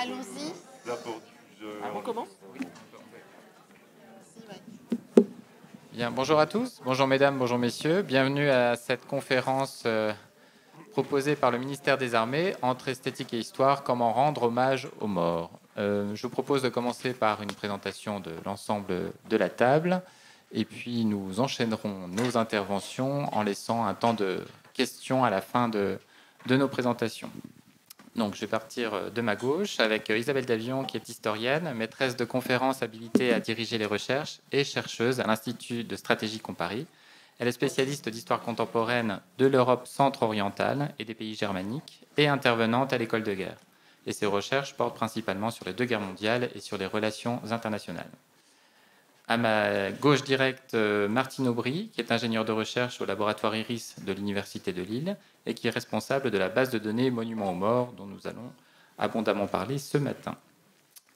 Allons-y. On commence ? Bien, bonjour à tous, bonjour mesdames, bonjour messieurs. Bienvenue à cette conférence proposée par le ministère des Armées, Entre esthétique et histoire, comment rendre hommage aux morts. Je vous propose de commencer par une présentation de l'ensemble de la table, et puis nous enchaînerons nos interventions en laissant un temps de questions à la fin de nos présentations. Donc, je vais partir de ma gauche avec Isabelle Davion, qui est historienne, maîtresse de conférences habilitée à diriger les recherches et chercheuse à l'Institut de stratégie comparée. Elle est spécialiste d'histoire contemporaine de l'Europe centre-orientale et des pays germaniques et intervenante à l'école de guerre. Et ses recherches portent principalement sur les deux guerres mondiales et sur les relations internationales. À ma gauche directe, Martine Aubry, qui est ingénieure de recherche au laboratoire IRIS de l'Université de Lille et qui est responsable de la base de données Monuments aux morts, dont nous allons abondamment parler ce matin.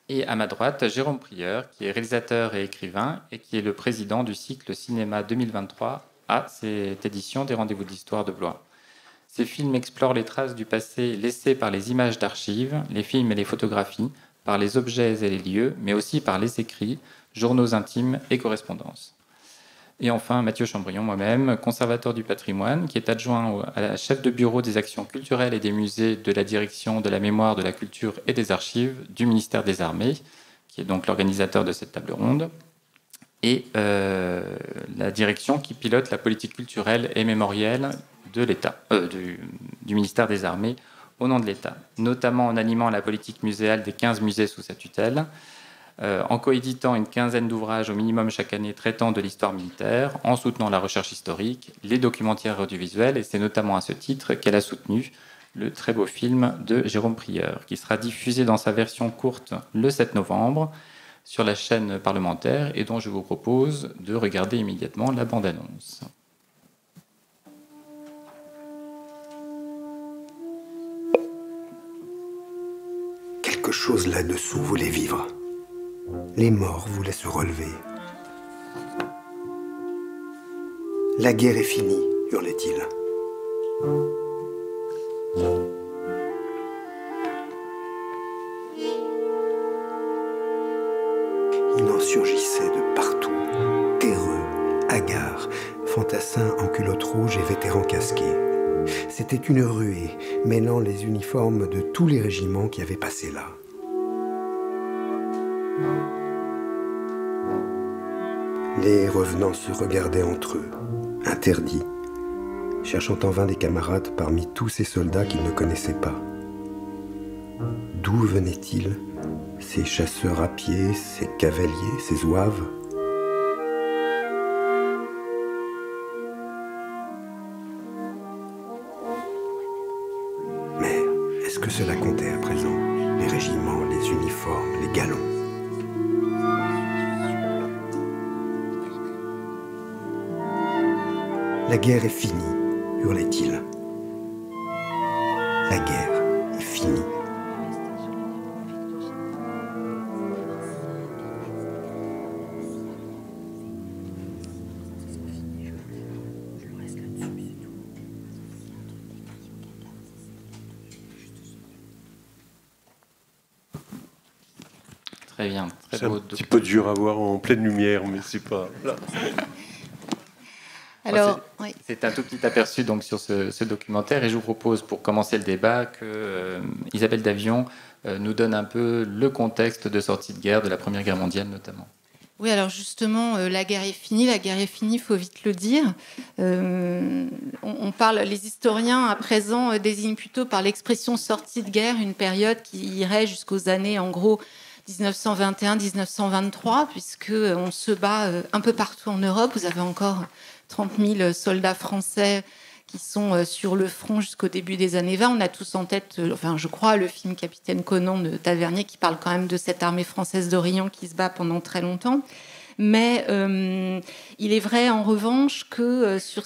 Et à ma droite, Jérôme Prieur, qui est réalisateur et écrivain et qui est le président du cycle Cinéma 2023 à cette édition des Rendez-vous d'Histoire de Blois. Ces films explorent les traces du passé laissées par les images d'archives, les films et les photographies, par les objets et les lieux, mais aussi par les écrits, journaux intimes et correspondances. Et enfin, Mathieu Chambrion, moi-même, conservateur du patrimoine, qui est adjoint à la chef de bureau des actions culturelles et des musées de la direction de la mémoire, de la culture et des archives du ministère des Armées, qui est donc l'organisateur de cette table ronde, et la direction qui pilote la politique culturelle et mémorielle de l'État, du ministère des Armées au nom de l'État, notamment en animant la politique muséale des 15 musées sous sa tutelle, en coéditant une quinzaine d'ouvrages au minimum chaque année traitant de l'histoire militaire, en soutenant la recherche historique, les documentaires audiovisuels, et c'est notamment à ce titre qu'elle a soutenu le très beau film de Jérôme Prieur, qui sera diffusé dans sa version courte le 7 novembre sur la chaîne parlementaire et dont je vous propose de regarder immédiatement la bande-annonce. Quelque chose là-dessous voulait vivre. Les morts voulaient se relever. La guerre est finie, hurlait-il. Il en surgissait de partout, terreux, hagards, fantassins en culottes rouges et vétérans casqués. C'était une ruée, mêlant les uniformes de tous les régiments qui avaient passé là. Les revenants se regardaient entre eux, interdits, cherchant en vain des camarades parmi tous ces soldats qu'ils ne connaissaient pas. D'où venaient-ils, ces chasseurs à pied, ces cavaliers, ces zouaves ? Mais est-ce que cela comptait à présent ? Les régiments, les uniformes, les galons ? La guerre est finie, hurlait-il. La guerre est finie. Très bien, très C'est beau. un petit peu dur à voir en pleine lumière, mais c'est pas... Là. Alors, oui. C'est un tout petit aperçu donc, sur ce documentaire et je vous propose pour commencer le débat que Isabelle Davion nous donne un peu le contexte de sortie de guerre, de la Première Guerre mondiale notamment. Oui, alors justement, la guerre est finie, il faut vite le dire. On parle, les historiens à présent désignent plutôt par l'expression sortie de guerre une période qui irait jusqu'aux années, en gros, 1921-1923, puisqu'on se bat un peu partout en Europe. Vous avez encore 30 000 soldats français qui sont sur le front jusqu'au début des années 20. On a tous en tête, je crois, le film Capitaine Conan de Tavernier qui parle quand même de cette armée française d'Orient qui se bat pendant très longtemps. Mais il est vrai, en revanche, que sur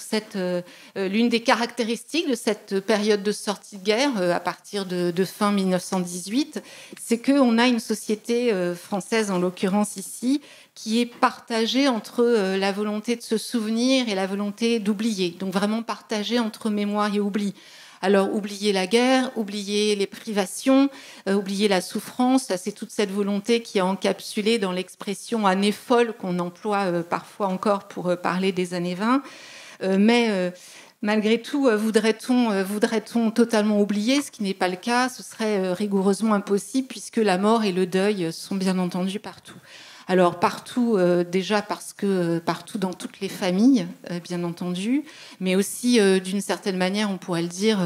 l'une des caractéristiques de cette période de sortie de guerre, à partir de fin 1918, c'est qu'on a une société française, en l'occurrence ici, qui est partagée entre la volonté de se souvenir et la volonté d'oublier. Donc vraiment partagée entre mémoire et oubli. Alors, oublier la guerre, oublier les privations, oublier la souffrance, c'est toute cette volonté qui est encapsulée dans l'expression « année folle » qu'on emploie parfois encore pour parler des années 20. Mais malgré tout, voudrait-on totalement oublier, ce qui n'est pas le cas? Ce serait rigoureusement impossible puisque la mort et le deuil sont bien entendu partout. Alors partout, déjà parce que partout dans toutes les familles, bien entendu, mais aussi d'une certaine manière, on pourrait le dire,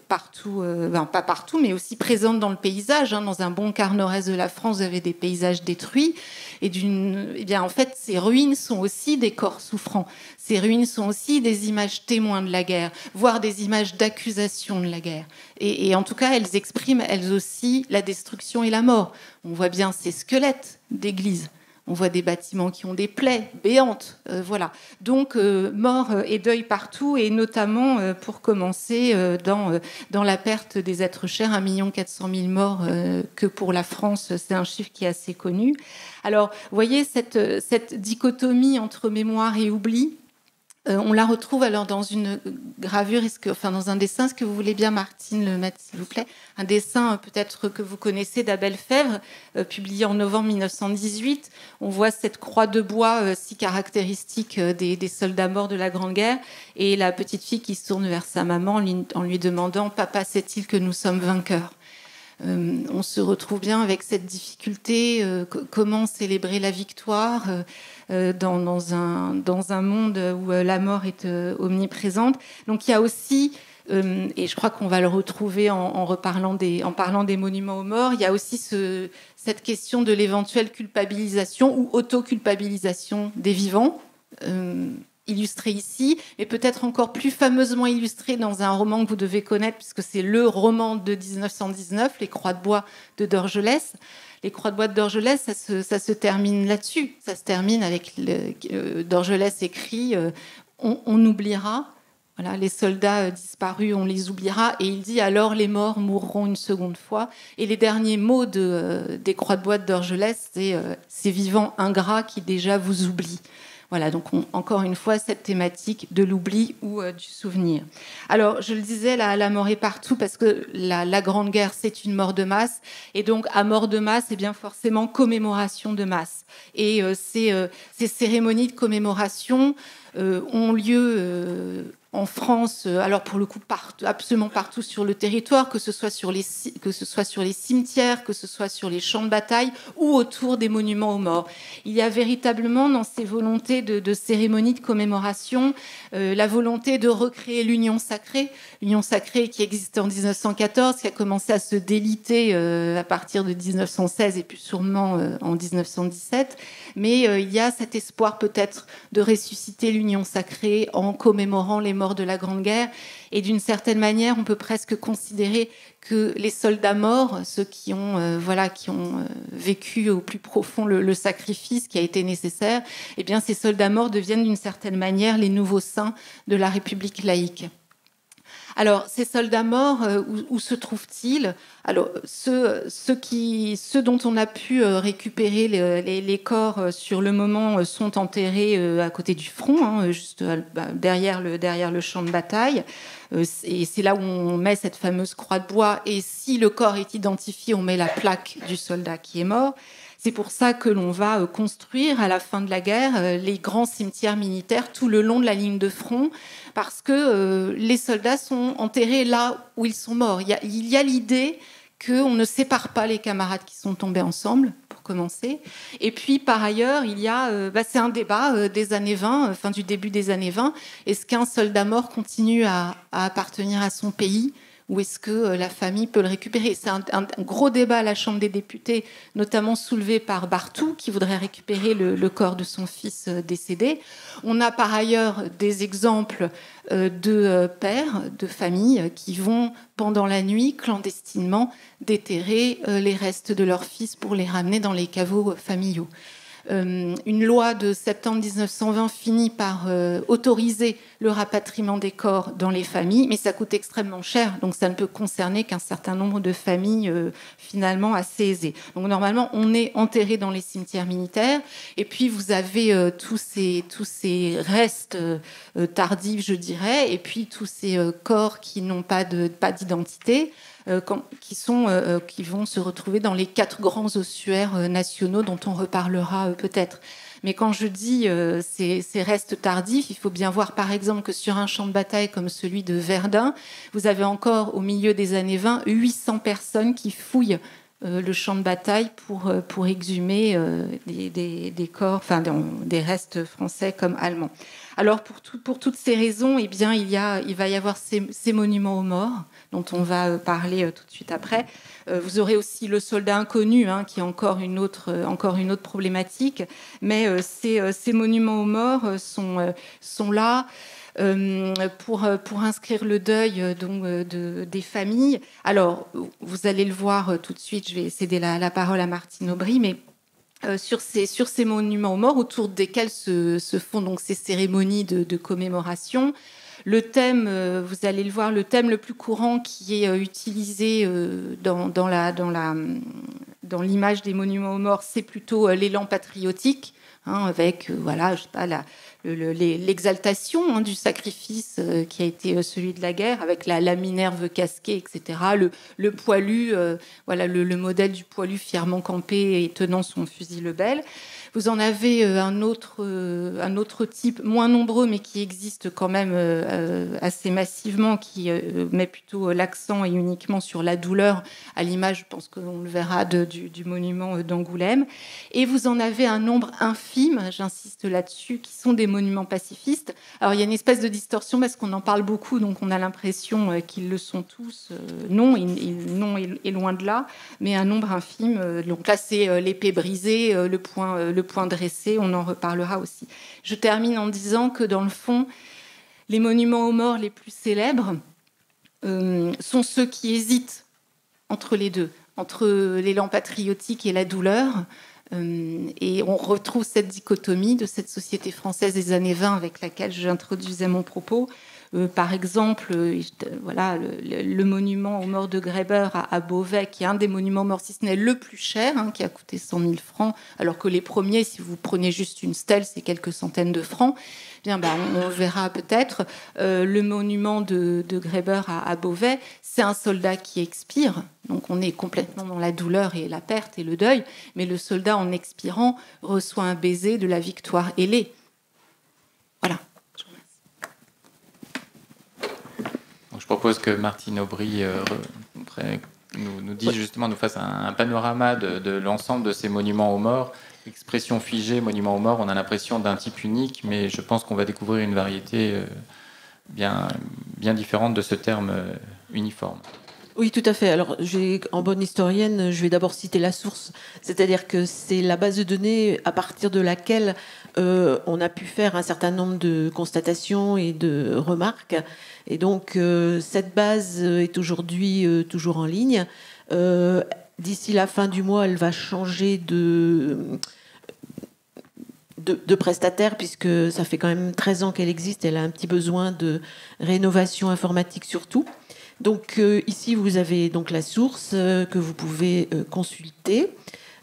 partout, pas partout, mais aussi présente dans le paysage. Dans un bon quart nord-est de la France, vous avez des paysages détruits. Et bien, en fait, ces ruines sont aussi des corps souffrants. Ces ruines sont aussi des images témoins de la guerre, voire des images d'accusation de la guerre. Et en tout cas, elles expriment, elles aussi, la destruction et la mort. On voit bien ces squelettes d'églises. On voit des bâtiments qui ont des plaies béantes. Voilà. Donc, mort et deuil partout, et notamment, pour commencer, dans la perte des êtres chers, 1 400 000 morts que pour la France, c'est un chiffre qui est assez connu. Alors, vous voyez, cette dichotomie entre mémoire et oubli, on la retrouve alors dans une gravure, dans un dessin. Est-ce que vous voulez bien, Martine, le mettre, s'il vous plaît? Un dessin peut-être que vous connaissez d'Abel Fèvre, publié en novembre 1918. On voit cette croix de bois si caractéristique des soldats morts de la Grande Guerre, et la petite fille qui se tourne vers sa maman en lui demandant « Papa, sait-il que nous sommes vainqueurs ?» On se retrouve bien avec cette difficulté, comment célébrer la victoire dans un monde où la mort est omniprésente. Donc il y a aussi, et je crois qu'on va le retrouver en parlant des monuments aux morts, il y a aussi cette question de l'éventuelle culpabilisation ou autoculpabilisation des vivants, illustré ici, mais peut-être encore plus fameusement illustré dans un roman que vous devez connaître, puisque c'est le roman de 1919, Les Croix de bois de Dorgelès. Les Croix de bois de Dorgelès, ça se termine là-dessus. Ça se termine avec Dorgelès écrit on oubliera. Voilà, les soldats disparus, on les oubliera. Et il dit alors les morts mourront une seconde fois. Et les derniers mots des Croix de bois de Dorgelès, c'est ces vivants ingrats qui déjà vous oublient. Voilà, donc encore une fois, cette thématique de l'oubli ou du souvenir. Alors, je le disais, la mort est partout parce que la Grande Guerre, c'est une mort de masse. Et donc, à mort de masse, c'est bien forcément commémoration de masse. Et ces cérémonies de commémoration ont lieu en France, alors pour le coup absolument partout sur le territoire, que ce soit sur les cimetières, que ce soit sur les champs de bataille ou autour des monuments aux morts. Il y a véritablement dans ces volontés de cérémonies de commémoration la volonté de recréer l'union sacrée qui existait en 1914, qui a commencé à se déliter à partir de 1916 et plus sûrement en 1917. Mais il y a cet espoir peut-être de ressusciter l'union sacrée en commémorant les morts de la Grande Guerre. Et d'une certaine manière, on peut presque considérer que les soldats morts, ceux qui ont vécu au plus profond le sacrifice qui a été nécessaire, eh bien, ces soldats morts deviennent d'une certaine manière les nouveaux saints de la République laïque. Alors, ces soldats morts, où se trouvent-ils? Alors, ceux dont on a pu récupérer les corps sur le moment sont enterrés à côté du front, juste derrière le champ de bataille. Et c'est là où on met cette fameuse croix de bois. Et si le corps est identifié, on met la plaque du soldat qui est mort. C'est pour ça que l'on va construire à la fin de la guerre les grands cimetières militaires tout le long de la ligne de front, parce que les soldats sont enterrés là où ils sont morts. Il y a l'idée qu'on ne sépare pas les camarades qui sont tombés ensemble, pour commencer. Et puis, par ailleurs, il y a, c'est un débat des années 20, du début des années 20. Est-ce qu'un soldat mort continue à appartenir à son pays ? Ou est-ce que la famille peut le récupérer? C'est un gros débat à la Chambre des députés, notamment soulevé par Barthou, qui voudrait récupérer le corps de son fils décédé. On a par ailleurs des exemples de pères, de familles, qui vont, pendant la nuit, clandestinement, déterrer les restes de leur fils pour les ramener dans les caveaux familiaux. une loi de septembre 1920 finit par autoriser le rapatriement des corps dans les familles, mais ça coûte extrêmement cher, donc ça ne peut concerner qu'un certain nombre de familles finalement assez aisées. Donc normalement, on est enterré dans les cimetières militaires, et puis vous avez tous ces restes tardifs, je dirais, et puis tous ces corps qui n'ont pas d'identité, qui vont se retrouver dans les 4 grands ossuaires nationaux dont on reparlera peut-être. Mais quand je dis ces restes tardifs, il faut bien voir par exemple que sur un champ de bataille comme celui de Verdun, vous avez encore au milieu des années 20 800 personnes qui fouillent le champ de bataille pour exhumer des corps, enfin des restes français comme allemands. Alors pour toutes ces raisons, eh bien, il va y avoir ces monuments aux morts dont on va parler tout de suite après. Vous aurez aussi le soldat inconnu, qui est encore une autre problématique. Mais ces monuments aux morts sont là pour inscrire le deuil des familles. Alors, vous allez le voir tout de suite, je vais céder la parole à Martine Aubry, mais sur ces monuments aux morts, autour desquels se font donc ces cérémonies de commémoration. Le thème, vous allez le voir, le thème le plus courant qui est utilisé dans l'image des monuments aux morts, c'est plutôt l'élan patriotique, avec je sais pas, l'exaltation du sacrifice qui a été celui de la guerre, avec la Minerve casquée, etc. Le poilu, le modèle du poilu fièrement campé et tenant son fusil Lebel. Vous en avez un autre type, moins nombreux, mais qui existe quand même assez massivement, qui met plutôt l'accent et uniquement sur la douleur, à l'image, je pense qu'on le verra, du monument d'Angoulême. Et vous en avez un nombre infime, j'insiste là-dessus, qui sont des monuments pacifistes. Alors, il y a une espèce de distorsion, parce qu'on en parle beaucoup, donc on a l'impression qu'ils le sont tous. Non, non est loin de là, mais un nombre infime. Donc là, c'est l'épée brisée, le point dressé, on en reparlera aussi. Je termine en disant que dans le fond, les monuments aux morts les plus célèbres sont ceux qui hésitent entre les deux, entre l'élan patriotique et la douleur. Et on retrouve cette dichotomie de cette société française des années 20 avec laquelle j'introduisais mon propos. Par exemple, le monument aux morts de Gréber à Beauvais, qui est un des monuments morts, si ce n'est le plus cher, qui a coûté 100 000 francs, alors que les premiers, si vous prenez juste une stèle, c'est quelques centaines de francs. Bien, on verra peut-être. Le monument de Gréber à Beauvais, c'est un soldat qui expire. Donc on est complètement dans la douleur et la perte et le deuil. Mais le soldat, en expirant, reçoit un baiser de la victoire ailée. Voilà. Je propose que Martine Aubry nous dise justement, nous fasse un panorama de l'ensemble de ces monuments aux morts. Expression figée, monument aux morts, on a l'impression d'un type unique, mais je pense qu'on va découvrir une variété bien différente de ce terme uniforme. Oui, tout à fait. Alors, en bonne historienne, je vais d'abord citer la source, c'est-à-dire que c'est la base de données à partir de laquelle on a pu faire un certain nombre de constatations et de remarques. Et donc, cette base est aujourd'hui toujours en ligne. D'ici la fin du mois, elle va changer de prestataire, puisque ça fait quand même 13 ans qu'elle existe. Elle a un petit besoin de rénovation informatique surtout. Donc ici, vous avez donc la source que vous pouvez consulter.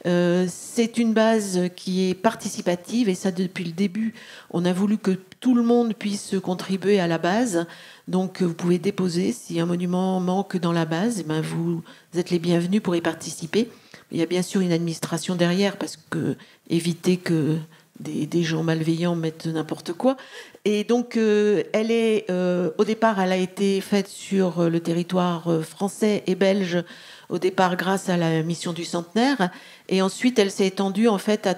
C'est une base qui est participative, et ça, depuis le début, on a voulu que tout le monde puisse contribuer à la base. Donc vous pouvez déposer. Si un monument manque dans la base, vous êtes les bienvenus pour y participer. Il y a bien sûr une administration derrière, parce que éviter que des gens malveillants mettent n'importe quoi. Et donc, au départ, elle a été faite sur le territoire français et belge, au départ grâce à la mission du centenaire. Et ensuite, elle s'est étendue en fait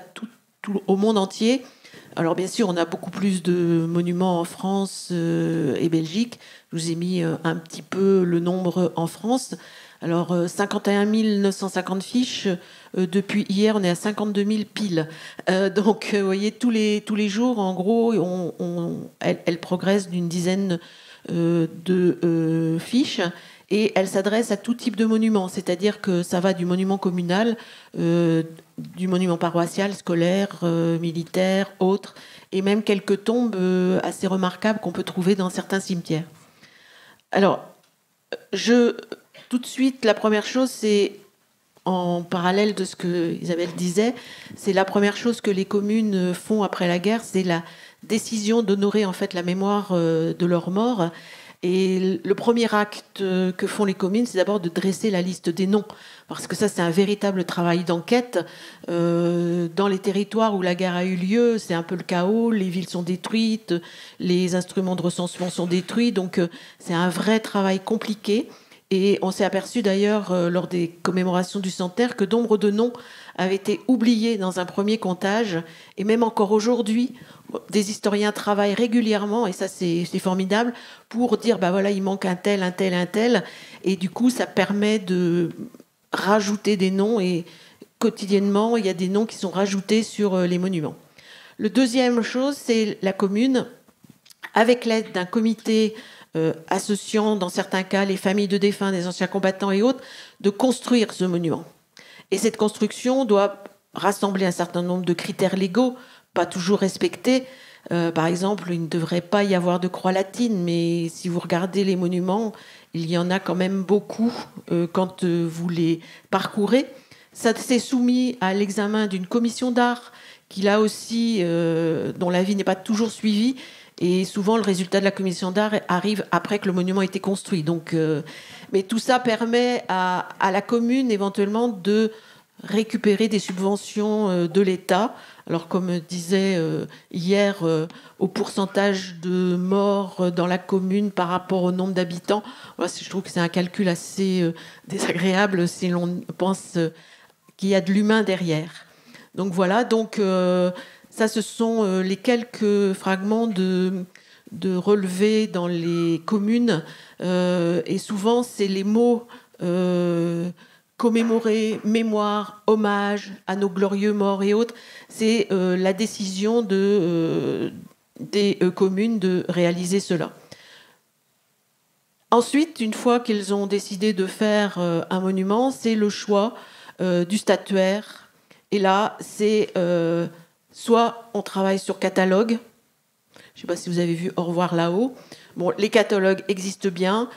au monde entier. Alors bien sûr, on a beaucoup plus de monuments en France et Belgique. Je vous ai mis un petit peu le nombre en France. Alors 51 950 fiches. Depuis hier, on est à 52 000 piles. Donc, vous voyez, tous les jours, en gros, elle progresse d'une dizaine de fiches. et elle s'adresse à tout type de monument, c'est-à-dire que ça va du monument communal, du monument paroissial, scolaire, militaire, autres, et même quelques tombes assez remarquables qu'on peut trouver dans certains cimetières. Alors, tout de suite, la première chose, c'est, en parallèle de ce que Isabelle disait, c'est la première chose que les communes font après la guerre, c'est la décision d'honorer en fait la mémoire de leurs morts. Et le premier acte que font les communes, c'est d'abord de dresser la liste des noms, parce que ça, c'est un véritable travail d'enquête. Dans les territoires où la guerre a eu lieu, c'est un peu le chaos, les villes sont détruites, les instruments de recensement sont détruits, donc c'est un vrai travail compliqué. Et on s'est aperçu d'ailleurs, lors des commémorations du centenaire, que nombre de noms avaient été oubliés dans un premier comptage. Et même encore aujourd'hui, des historiens travaillent régulièrement, et ça c'est formidable, pour dire, bah voilà, il manque un tel, un tel, un tel. Et du coup, ça permet de rajouter des noms, et quotidiennement, il y a des noms qui sont rajoutés sur les monuments. Le deuxième chose, c'est la commune, avec l'aide d'un comité associant, dans certains cas, les familles de défunts, des anciens combattants et autres, de construire ce monument. Et cette construction doit rassembler un certain nombre de critères légaux, pas toujours respectés. Par exemple, il ne devrait pas y avoir de croix latine, mais si vous regardez les monuments, il y en a quand même beaucoup quand vous les parcourez. Ça s'est soumis à l'examen d'une commission d'art qui, là aussi, dont l'avis n'est pas toujours suivi. Et souvent, le résultat de la commission d'art arrive après que le monument a été construit. Donc, mais tout ça permet à la commune, éventuellement, de récupérer des subventions de l'État. Alors, comme disait hier, au pourcentage de morts dans la commune par rapport au nombre d'habitants, voilà, je trouve que c'est un calcul assez désagréable si l'on pense qu'il y a de l'humain derrière. Donc voilà, ça, ce sont les quelques fragments de relevés dans les communes. Et souvent, c'est les mots commémorer, mémoire, hommage à nos glorieux morts et autres. C'est la décision des communes de réaliser cela. Ensuite, une fois qu'ils ont décidé de faire un monument, c'est le choix du statuaire. Et là, c'est soit on travaille sur catalogue. Je ne sais pas si vous avez vu Au revoir là-haut. Bon, les catalogues existent bien.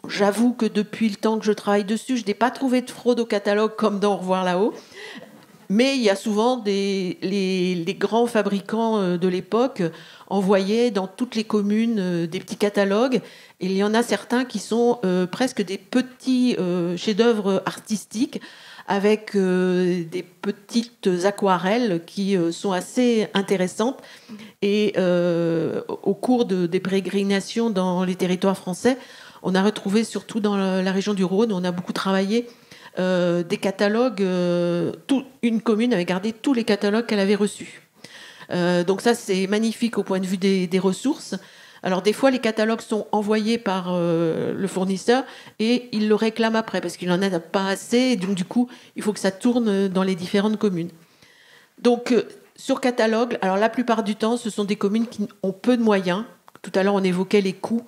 J'avoue que depuis le temps que je travaille dessus, je n'ai pas trouvé de fraude au catalogue comme dans Au revoir là-haut. Mais il y a souvent les grands fabricants de l'époque envoyaient dans toutes les communes des petits catalogues. Et il y en a certains qui sont presque des petits chefs-d'œuvre artistiques avec des petites aquarelles qui sont assez intéressantes. Et au cours des pérégrinations dans les territoires français, on a retrouvé, surtout dans la région du Rhône, on a beaucoup travaillé des catalogues. Une commune avait gardé tous les catalogues qu'elle avait reçus. Donc ça, c'est magnifique au point de vue des ressources. Alors des fois, les catalogues sont envoyés par le fournisseur et il le réclame après parce qu'il n'en a pas assez. Et donc du coup, il faut que ça tourne dans les différentes communes. Donc sur catalogue, alors la plupart du temps, ce sont des communes qui ont peu de moyens. Tout à l'heure, on évoquait les coûts.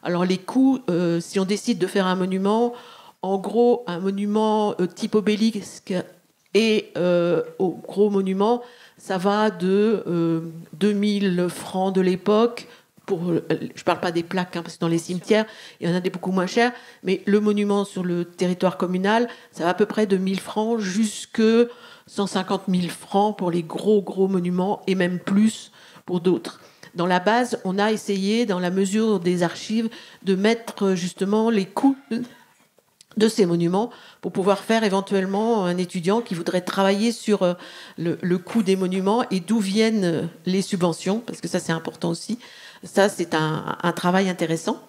Alors les coûts, si on décide de faire un monument, en gros, un monument type obélisque et au gros monument, ça va de 2000 francs de l'époque. Je ne parle pas des plaques, parce que dans les cimetières, il y en a des beaucoup moins chers, mais le monument sur le territoire communal, ça va à peu près de 1000 francs jusqu'à 150 000 francs pour les gros monuments, et même plus pour d'autres. Dans la base, on a essayé, dans la mesure des archives, de mettre justement les coûts de ces monuments pour pouvoir faire éventuellement un étudiant qui voudrait travailler sur le coût des monuments et d'où viennent les subventions, parce que ça, c'est important aussi. Ça, c'est un travail intéressant.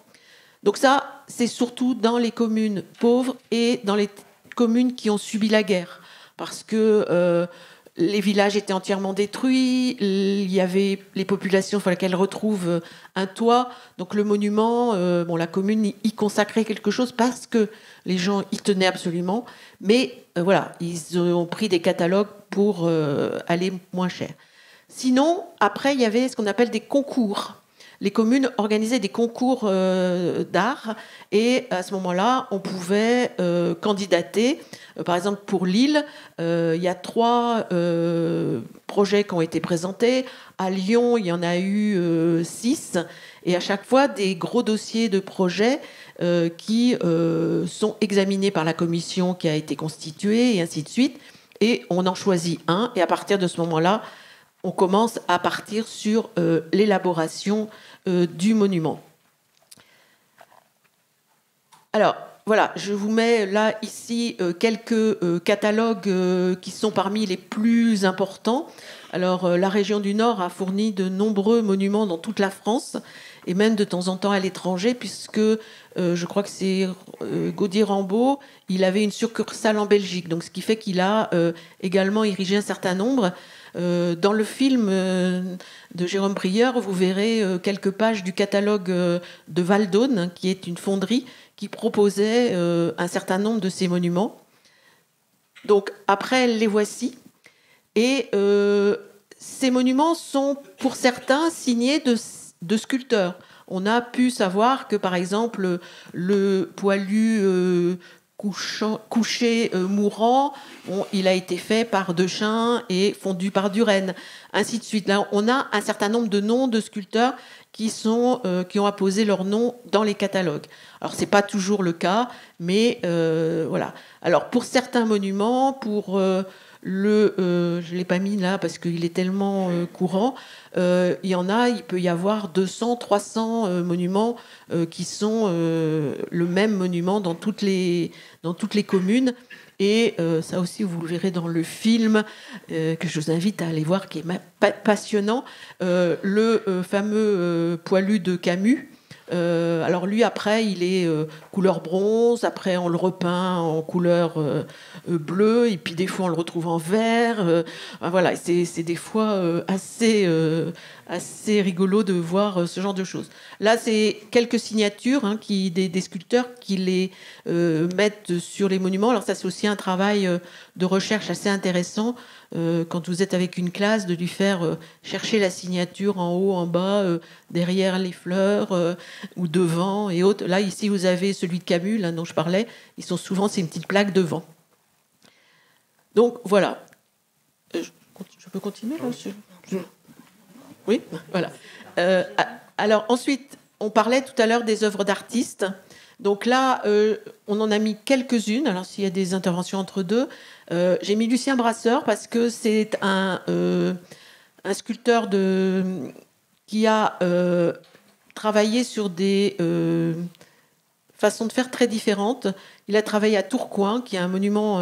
Donc ça, c'est surtout dans les communes pauvres et dans les communes qui ont subi la guerre, parce que les villages étaient entièrement détruits, il y avait les populations, il fallait qu'elles retrouvent un toit. Donc le monument, la commune y consacrait quelque chose parce que les gens y tenaient absolument. Mais voilà, ils ont pris des catalogues pour aller moins cher. Sinon, après, il y avait ce qu'on appelle des concours. les communes organisaient des concours d'art, et à ce moment-là, on pouvait candidater. Par exemple, pour Lille, il y a 3 projets qui ont été présentés. À Lyon, il y en a eu 6. Et à chaque fois, des gros dossiers de projets qui sont examinés par la commission qui a été constituée, et ainsi de suite. Et on en choisit un. Et à partir de ce moment-là, on commence à partir sur l'élaboration du monument. Alors, voilà, je vous mets là, ici, quelques catalogues qui sont parmi les plus importants. Alors, la région du Nord a fourni de nombreux monuments dans toute la France, et même de temps en temps à l'étranger, puisque je crois que c'est Gaudí-Rambaud, il avait une succursale en Belgique, donc ce qui fait qu'il a également érigé un certain nombre. Dans le film de Jérôme Prieur, vous verrez quelques pages du catalogue de Valdône, qui est une fonderie qui proposait un certain nombre de ces monuments. Donc après, les voici. Et ces monuments sont, pour certains, signés de sculpteurs. On a pu savoir que, par exemple, le poilu couché mourant, il a été fait par Deschamps et fondu par Duren, ainsi de suite. Là, on a un certain nombre de noms de sculpteurs qui ont apposé leur nom dans les catalogues. Alors, c'est pas toujours le cas, mais voilà. Alors, pour certains monuments, pour je l'ai pas mis là parce qu'il est tellement courant. Il peut y avoir 200, 300 monuments qui sont le même monument dans toutes les communes. Et ça aussi, vous le verrez dans le film que je vous invite à aller voir, qui est passionnant. Le fameux poilu de Camus. Alors lui, après, il est couleur bronze. Après, on le repeint en couleur bleue. Et puis des fois, on le retrouve en vert. Voilà, c'est des fois assez rigolo de voir ce genre de choses. Là, c'est quelques signatures des sculpteurs qui les mettent sur les monuments. Alors ça, c'est aussi un travail de recherche assez intéressant. Quand vous êtes avec une classe, de lui faire chercher la signature en haut, en bas, derrière les fleurs ou devant et autres. Là, ici, vous avez celui de Camus, là, dont je parlais. C'est une petite plaque devant. Donc, voilà. Je peux continuer là ? Oui, voilà. Alors, ensuite, on parlait tout à l'heure des œuvres d'artistes. Donc là, on en a mis quelques-unes. Alors, s'il y a des interventions entre deux, j'ai mis Lucien Brasseur parce que c'est un sculpteur qui a travaillé sur des façons de faire très différentes. Il a travaillé à Tourcoing, qui est un monument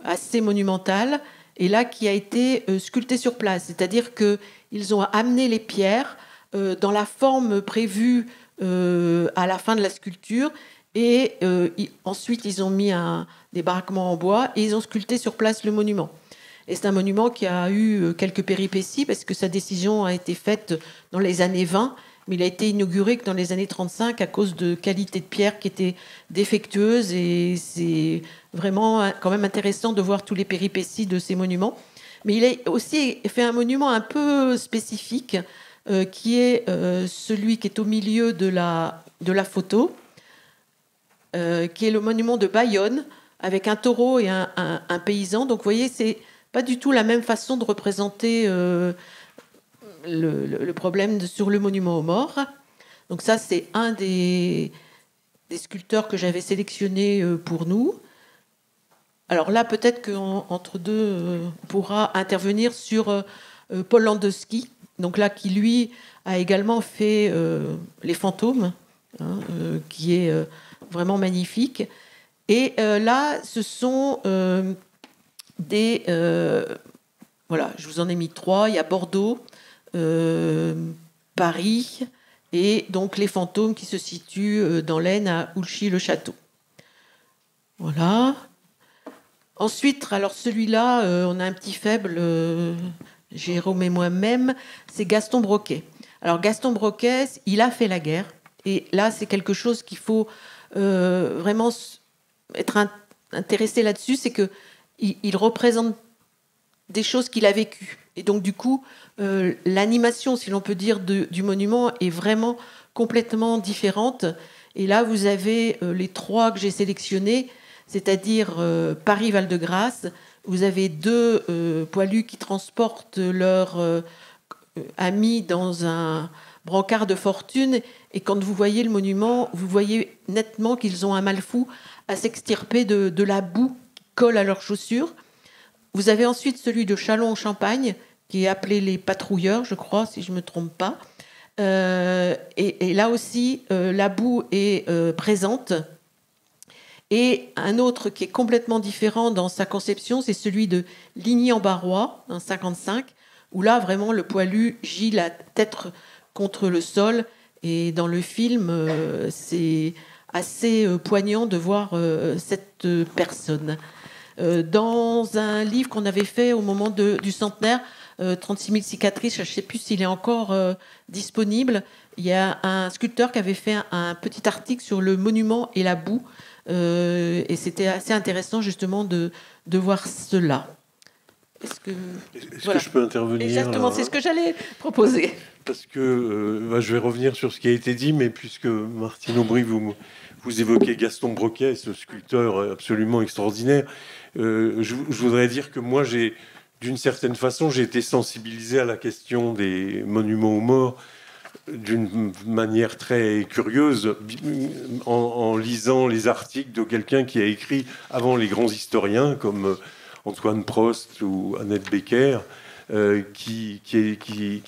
assez monumental, et là, qui a été sculpté sur place. C'est-à-dire qu'ils ont amené les pierres dans la forme prévue à la fin de la sculpture, et ensuite ils ont mis des baraquements en bois et ils ont sculpté sur place le monument. Et c'est un monument qui a eu quelques péripéties parce que sa décision a été faite dans les années 20, mais il a été inauguré que dans les années 35 à cause de qualité de pierre qui était défectueuse, et c'est vraiment quand même intéressant de voir tous les péripéties de ces monuments. Mais il a aussi fait un monument un peu spécifique qui est celui qui est au milieu de la photo, qui est le monument de Bayonne, avec un taureau et un paysan. Donc vous voyez, c'est pas du tout la même façon de représenter le problème sur le monument aux morts. Donc ça, c'est un des sculpteurs que j'avais sélectionné pour nous. Alors là, peut-être qu'entre deux, on pourra intervenir sur Paul Landowski, donc là, qui lui a également fait Les Fantômes, qui est vraiment magnifique. Et là, ce sont voilà, je vous en ai mis 3. Il y a Bordeaux, Paris, et donc Les Fantômes qui se situent dans l'Aisne à Oulchy-le-Château. Voilà. Ensuite, alors celui-là, on a un petit faible, Jérôme et moi-même, c'est Gaston Broquet. Alors Gaston Broquet, il a fait la guerre, et là, c'est quelque chose qu'il faut vraiment être intéressé là-dessus, c'est qu'il représente des choses qu'il a vécues. Et donc, du coup, l'animation, si l'on peut dire, du monument est vraiment complètement différente. Et là, vous avez les 3 que j'ai sélectionnés, c'est-à-dire Paris-Val-de-Grâce. Vous avez 2 poilus qui transportent leur amis dans un brancard de fortune. Et quand vous voyez le monument, vous voyez nettement qu'ils ont un mal fou à s'extirper de la boue qui colle à leurs chaussures. Vous avez ensuite celui de Châlons-en-Champagne, qui est appelé les patrouilleurs, je crois, si je ne me trompe pas. Et là aussi, la boue est présente. Et un autre qui est complètement différent dans sa conception, c'est celui de Ligny-en-Barrois, en 55, où là, vraiment, le poilu gît la tête contre le sol. Et dans le film, c'est assez poignant de voir cette personne. Dans un livre qu'on avait fait au moment du centenaire, 36 000 cicatrices, je ne sais plus s'il est encore disponible, il y a un sculpteur qui avait fait un petit article sur le monument et la boue, et c'était assez intéressant justement de voir cela. Est-ce que je peux intervenir? Exactement, c'est ce que j'allais proposer. Parce que je vais revenir sur ce qui a été dit, mais puisque Martine Aubry, vous évoquez Gaston Broquet, ce sculpteur absolument extraordinaire, je voudrais dire que moi, d'une certaine façon, j'ai été sensibilisé à la question des monuments aux morts d'une manière très curieuse en lisant les articles de quelqu'un qui a écrit avant les grands historiens comme Antoine Prost ou Annette Becker, qui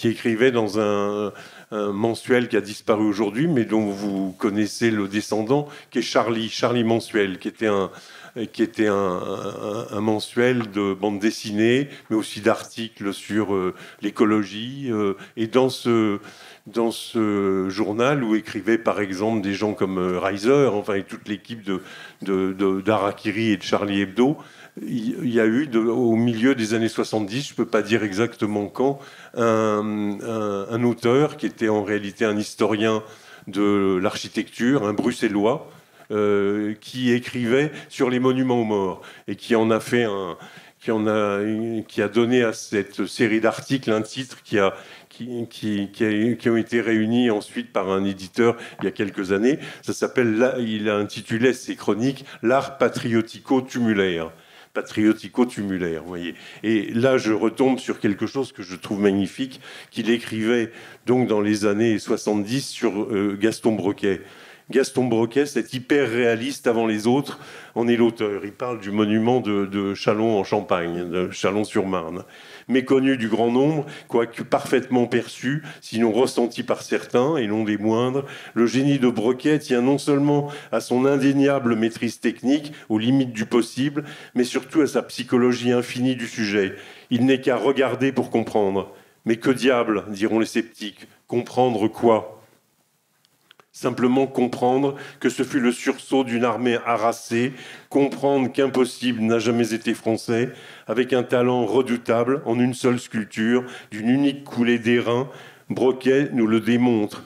écrivait dans un mensuel qui a disparu aujourd'hui, mais dont vous connaissez le descendant, qui est Charlie Mensuel, qui était un mensuel de bande dessinée, mais aussi d'articles sur l'écologie. Et dans ce journal où écrivaient par exemple des gens comme Reiser, enfin et toute l'équipe d'Harakiri et de Charlie Hebdo, il y a eu au milieu des années 70, je ne peux pas dire exactement quand, un auteur qui était en réalité un historien de l'architecture, un bruxellois, qui écrivait sur les monuments aux morts et qui a donné à cette série d'articles un titre qui ont été réunis ensuite par un éditeur il y a quelques années. Ça s'appelle, il a intitulé ses chroniques L'art patriotico-tumulaire. Vous voyez. Et là, je retombe sur quelque chose que je trouve magnifique, qu'il écrivait donc dans les années 70 sur Gaston Broquet. Gaston Broquet, c'est hyper réaliste avant les autres, en est l'auteur. Il parle du monument de Châlons-en-Champagne, de Châlons-sur-Marne. Méconnu du grand nombre, quoique parfaitement perçu, sinon ressenti par certains, et non des moindres, le génie de Broquet tient non seulement à son indéniable maîtrise technique, aux limites du possible, mais surtout à sa psychologie infinie du sujet. Il n'est qu'à regarder pour comprendre. Mais que diable, diront les sceptiques, comprendre quoi ? Simplement comprendre que ce fut le sursaut d'une armée harassée, comprendre qu'impossible n'a jamais été français, avec un talent redoutable en une seule sculpture, d'une unique coulée d'airain. Broquet nous le démontre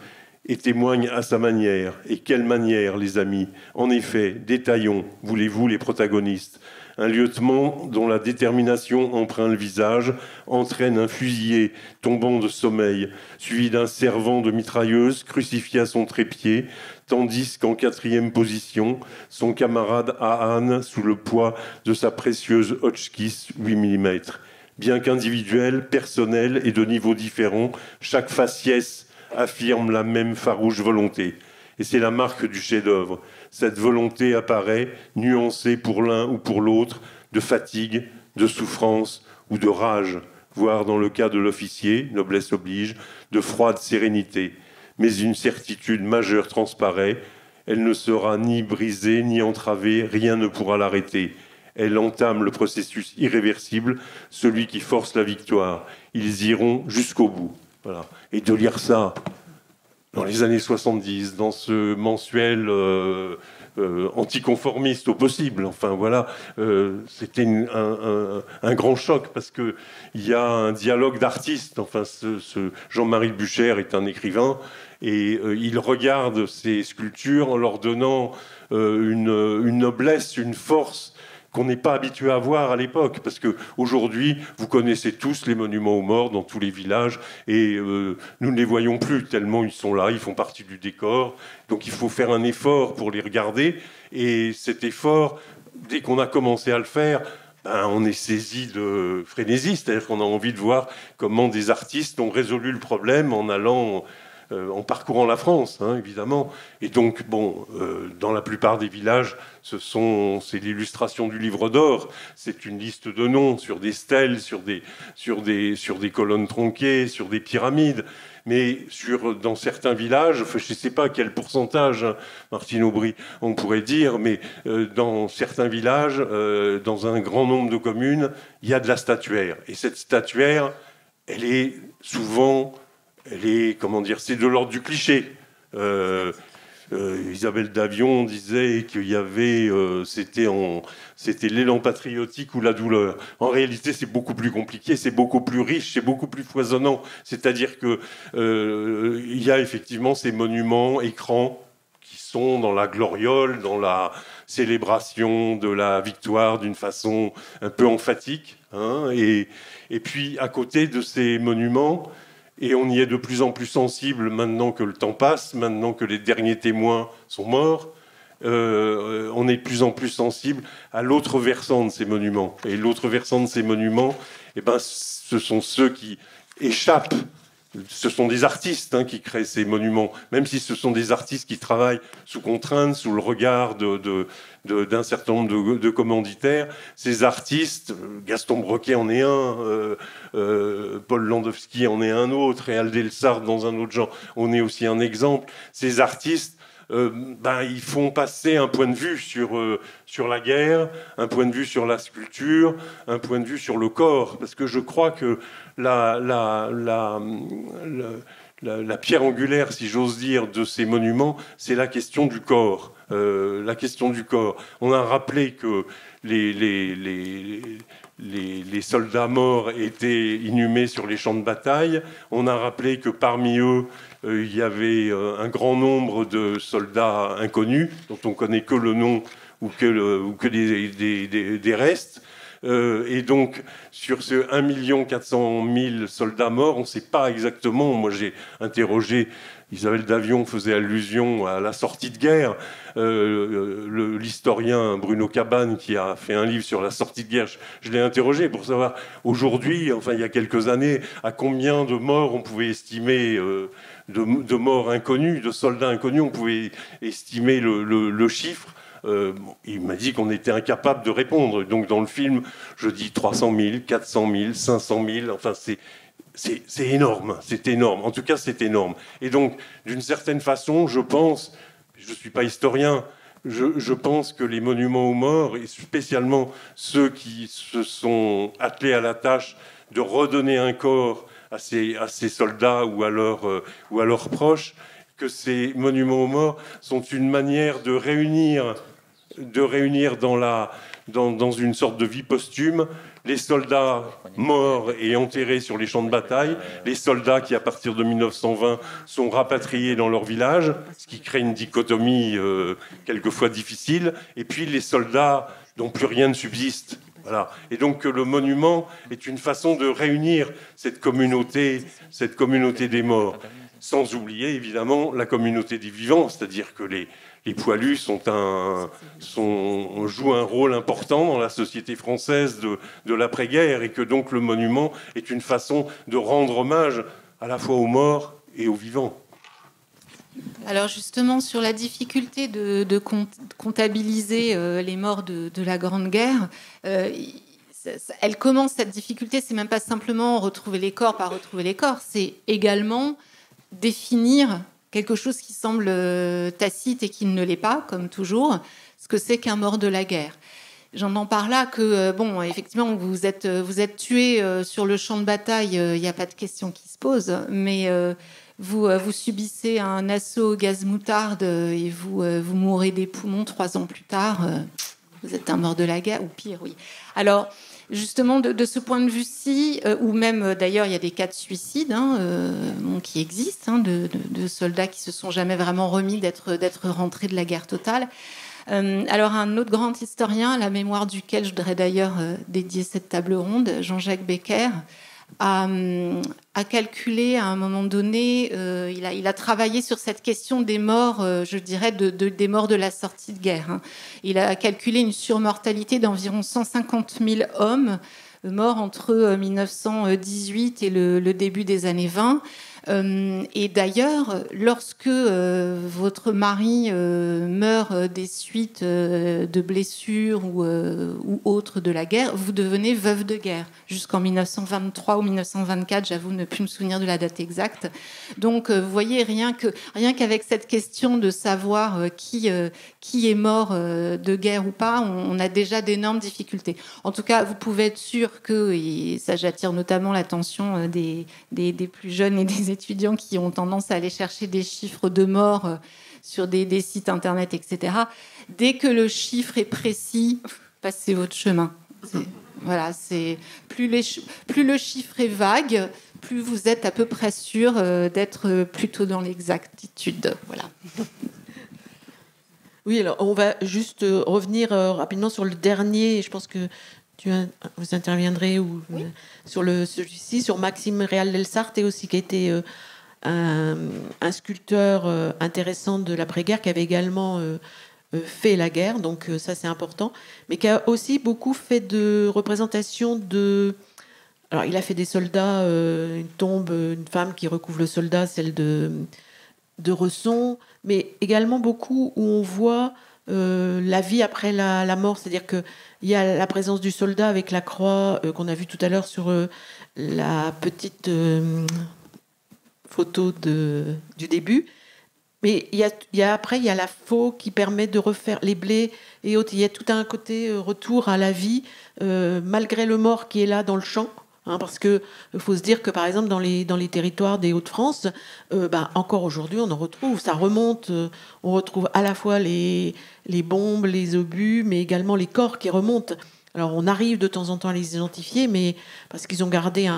et témoigne à sa manière. Et quelle manière, les amis? En effet, détaillons, voulez-vous, les protagonistes. Un lieutenant dont la détermination empreint le visage entraîne un fusillé tombant de sommeil, suivi d'un servant de mitrailleuse crucifié à son trépied, tandis qu'en 4e position, son camarade Hahn sous le poids de sa précieuse Hotchkiss 8 mm. Bien qu'individuel, personnel et de niveaux différents, chaque faciès affirme la même farouche volonté. Et c'est la marque du chef-d'œuvre. Cette volonté apparaît, nuancée pour l'un ou pour l'autre, de fatigue, de souffrance ou de rage, voire dans le cas de l'officier, noblesse oblige, de froide sérénité. Mais une certitude majeure transparaît, elle ne sera ni brisée ni entravée, rien ne pourra l'arrêter. Elle entame le processus irréversible, celui qui force la victoire. Ils iront jusqu'au bout. Voilà. Et de lire ça dans les années 70, dans ce mensuel anticonformiste au possible. Enfin voilà, c'était un grand choc parce qu'il y a un dialogue d'artistes. Enfin, Jean-Marie Bucher est un écrivain et il regarde ces sculptures en leur donnant une noblesse, une force qu'on n'est pas habitué à voir à l'époque, parce qu'aujourd'hui, vous connaissez tous les monuments aux morts dans tous les villages, et nous ne les voyons plus, tellement ils sont là, ils font partie du décor, donc il faut faire un effort pour les regarder, et cet effort, dès qu'on a commencé à le faire, on est saisi de frénésie, c'est-à-dire qu'on a envie de voir comment des artistes ont résolu le problème en allant... en parcourant la France, hein, évidemment. Et donc, dans la plupart des villages, c'est l'illustration du livre d'or. C'est une liste de noms sur des stèles, sur des colonnes tronquées, sur des pyramides. Mais dans certains villages, je ne sais pas quel pourcentage, hein, Martine Aubry, on pourrait dire, mais dans certains villages, dans un grand nombre de communes, il y a de la statuaire. Et cette statuaire, elle est souvent... c'est de l'ordre du cliché. Isabelle Davion disait qu'il y avait, c'était l'élan patriotique ou la douleur. En réalité, c'est beaucoup plus compliqué, c'est beaucoup plus riche, c'est beaucoup plus foisonnant. C'est-à-dire que il y a effectivement ces monuments, écrans, qui sont dans la gloriole, dans la célébration de la victoire d'une façon un peu emphatique. Hein, et puis, à côté de ces monuments, et on y est de plus en plus sensible maintenant que le temps passe, maintenant que les derniers témoins sont morts, on est de plus en plus sensible à l'autre versant de ces monuments. Et l'autre versant de ces monuments, ce sont ceux qui échappent. Ce sont des artistes, hein, qui créent ces monuments, même si ce sont des artistes qui travaillent sous contrainte, sous le regard d'un certain nombre de commanditaires. Ces artistes, Gaston Broquet en est un, Paul Landowski en est un autre, et Aldelsart dans un autre genre, on est aussi un exemple. Ces artistes, ils font passer un point de vue sur la guerre, un point de vue sur la sculpture, un point de vue sur le corps, parce que je crois que la pierre angulaire, si j'ose dire, de ces monuments, c'est la question du corps. La question du corps. On a rappelé que les soldats morts étaient inhumés sur les champs de bataille. On a rappelé que parmi eux, il y avait un grand nombre de soldats inconnus, dont on ne connaît que le nom ou que des restes. Et donc, sur ce 1 400 000 soldats morts, on ne sait pas exactement. Moi, j'ai interrogé, Isabelle Davion faisait allusion à la sortie de guerre. L'historien Bruno Cabane, qui a fait un livre sur la sortie de guerre, je l'ai interrogé pour savoir, aujourd'hui, enfin il y a quelques années, à combien de morts on pouvait estimer, de morts inconnus, de soldats inconnus, on pouvait estimer le chiffre. Il m'a dit qu'on était incapable de répondre. Donc dans le film, je dis 300 000, 400 000, 500 000, enfin c'est énorme, c'est énorme. En tout cas, c'est énorme. Et donc, d'une certaine façon, je pense, je ne suis pas historien, je pense que les monuments aux morts, et spécialement ceux qui se sont attelés à la tâche de redonner un corps à ces soldats ou à leurs proches, que ces monuments aux morts sont une manière de réunir dans une sorte de vie posthume les soldats morts et enterrés sur les champs de bataille, les soldats qui, à partir de 1920, sont rapatriés dans leur village, ce qui crée une dichotomie quelquefois difficile, et puis les soldats dont plus rien ne subsiste. Voilà. Et donc le monument est une façon de réunir cette communauté des morts, sans oublier évidemment la communauté des vivants, c'est-à-dire que les poilus jouent un rôle important dans la société française de l'après-guerre, et que donc le monument est une façon de rendre hommage à la fois aux morts et aux vivants. Alors justement, sur la difficulté de comptabiliser les morts de la Grande Guerre, elle commence, cette difficulté, c'est même pas simplement retrouver les corps, pas retrouver les corps, c'est également définir quelque chose qui semble tacite et qui ne l'est pas, comme toujours, ce que c'est qu'un mort de la guerre. J'entends par là que, effectivement, vous êtes tué sur le champ de bataille, il n'y a pas de question qui se pose, mais vous subissez un assaut au gaz moutarde et vous mourrez des poumons 3 ans plus tard, vous êtes un mort de la guerre, ou pire, oui. Alors, justement, de ce point de vue-ci, ou même, d'ailleurs, il y a des cas de suicide qui existent, de soldats qui se sont jamais vraiment remis d'être rentrés de la guerre totale. Alors, un autre grand historien, à la mémoire duquel je voudrais d'ailleurs dédier cette table ronde, Jean-Jacques Becker, a calculé à un moment donné, il a travaillé sur cette question des morts, je dirais, des morts de la sortie de guerre. Hein. Il a calculé une surmortalité d'environ 150 000 hommes morts entre 1918 et le début des années 20. Et d'ailleurs, lorsque votre mari meurt des suites de blessures ou autres de la guerre, vous devenez veuve de guerre jusqu'en 1923 ou 1924. J'avoue ne plus me souvenir de la date exacte. Donc, vous voyez, rien qu'avec cette question de savoir qui est mort de guerre ou pas, on a déjà d'énormes difficultés. En tout cas, vous pouvez être sûr que, et ça j'attire notamment l'attention des plus jeunes et des étudiants qui ont tendance à aller chercher des chiffres de morts sur des sites internet, etc. Dès que le chiffre est précis, passez votre chemin. Voilà, plus le chiffre est vague, plus vous êtes à peu près sûr d'être plutôt dans l'exactitude. Voilà. Oui, alors on va juste revenir rapidement sur le dernier. Je pense que vous interviendrez sur celui-ci, sur Maxime Réal-Delsarte, aussi qui a été un sculpteur intéressant de l'après-guerre, qui avait également fait la guerre, donc ça c'est important, mais qui a aussi beaucoup fait de représentations de... Alors il a fait des soldats, une tombe, une femme qui recouvre le soldat, celle de Resson, mais également beaucoup où on voit la vie après la mort, c'est-à-dire qu'il y a la présence du soldat avec la croix qu'on a vue tout à l'heure sur la petite photo du début, mais après il y a la faux qui permet de refaire les blés et autres. Il y a tout un côté retour à la vie malgré le mort qui est là dans le champ. Parce qu'il faut se dire que, par exemple, dans les territoires des Hauts-de-France, encore aujourd'hui, on en retrouve. Ça remonte. On retrouve à la fois les bombes, les obus, mais également les corps qui remontent. Alors, on arrive de temps en temps à les identifier, mais parce qu'ils ont gardé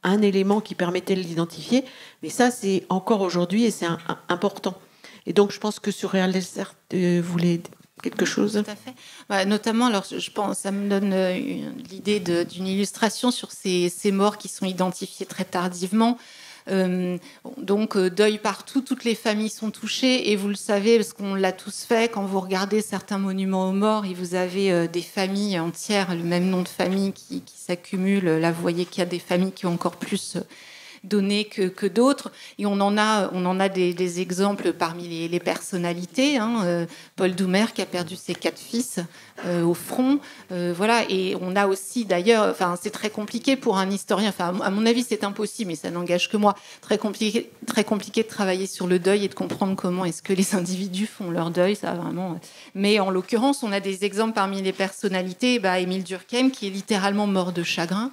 un élément qui permettait de l'identifier. Mais ça, c'est encore aujourd'hui et c'est important. Et donc, je pense que sur Réal-Delsarte, vous voulez quelque chose. Tout à fait. Notamment, alors, je pense, ça me donne l'idée d'une illustration sur ces morts qui sont identifiés très tardivement. Donc, deuil partout, toutes les familles sont touchées, et vous le savez, parce qu'on l'a tous fait, quand vous regardez certains monuments aux morts, et vous avez des familles entières, le même nom de famille qui s'accumulent. Là, vous voyez qu'il y a des familles qui ont encore plus donné que d'autres, et on en a des exemples parmi les personnalités. Paul Doumer qui a perdu ses 4 fils au front, voilà. Et on a aussi d'ailleurs, c'est très compliqué pour un historien, à mon avis c'est impossible, mais ça n'engage que moi, très compliqué de travailler sur le deuil et de comprendre comment est-ce que les individus font leur deuil, ça vraiment. Mais en l'occurrence, on a des exemples parmi les personnalités. Émile Durkheim qui est littéralement mort de chagrin.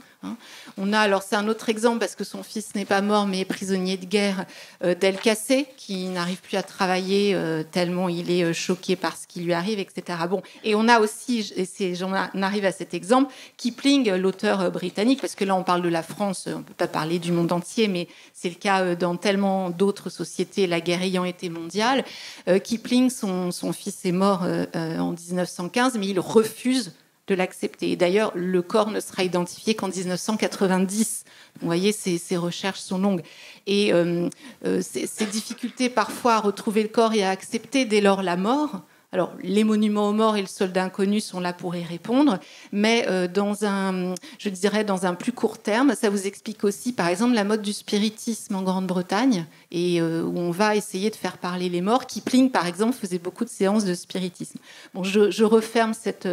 On a, alors c'est un autre exemple parce que son fils n'est pas mort mais est prisonnier de guerre, Delcassé qui n'arrive plus à travailler tellement il est choqué par ce qui lui arrive, etc. Bon, et on a aussi, j'en arrive à cet exemple, Kipling, l'auteur britannique, parce que là on parle de la France, on ne peut pas parler du monde entier, mais c'est le cas dans tellement d'autres sociétés, la guerre ayant été mondiale. Kipling, son fils est mort en 1915, mais il refuse de l'accepter. Et d'ailleurs, le corps ne sera identifié qu'en 1990. Vous voyez, ces recherches sont longues. Et ces difficultés parfois à retrouver le corps et à accepter dès lors la mort. Alors, les monuments aux morts et le soldat inconnu sont là pour y répondre, mais dans un plus court terme, ça vous explique aussi, par exemple, la mode du spiritisme en Grande-Bretagne, et où on va essayer de faire parler les morts. Kipling, par exemple, faisait beaucoup de séances de spiritisme. Bon, je referme c'est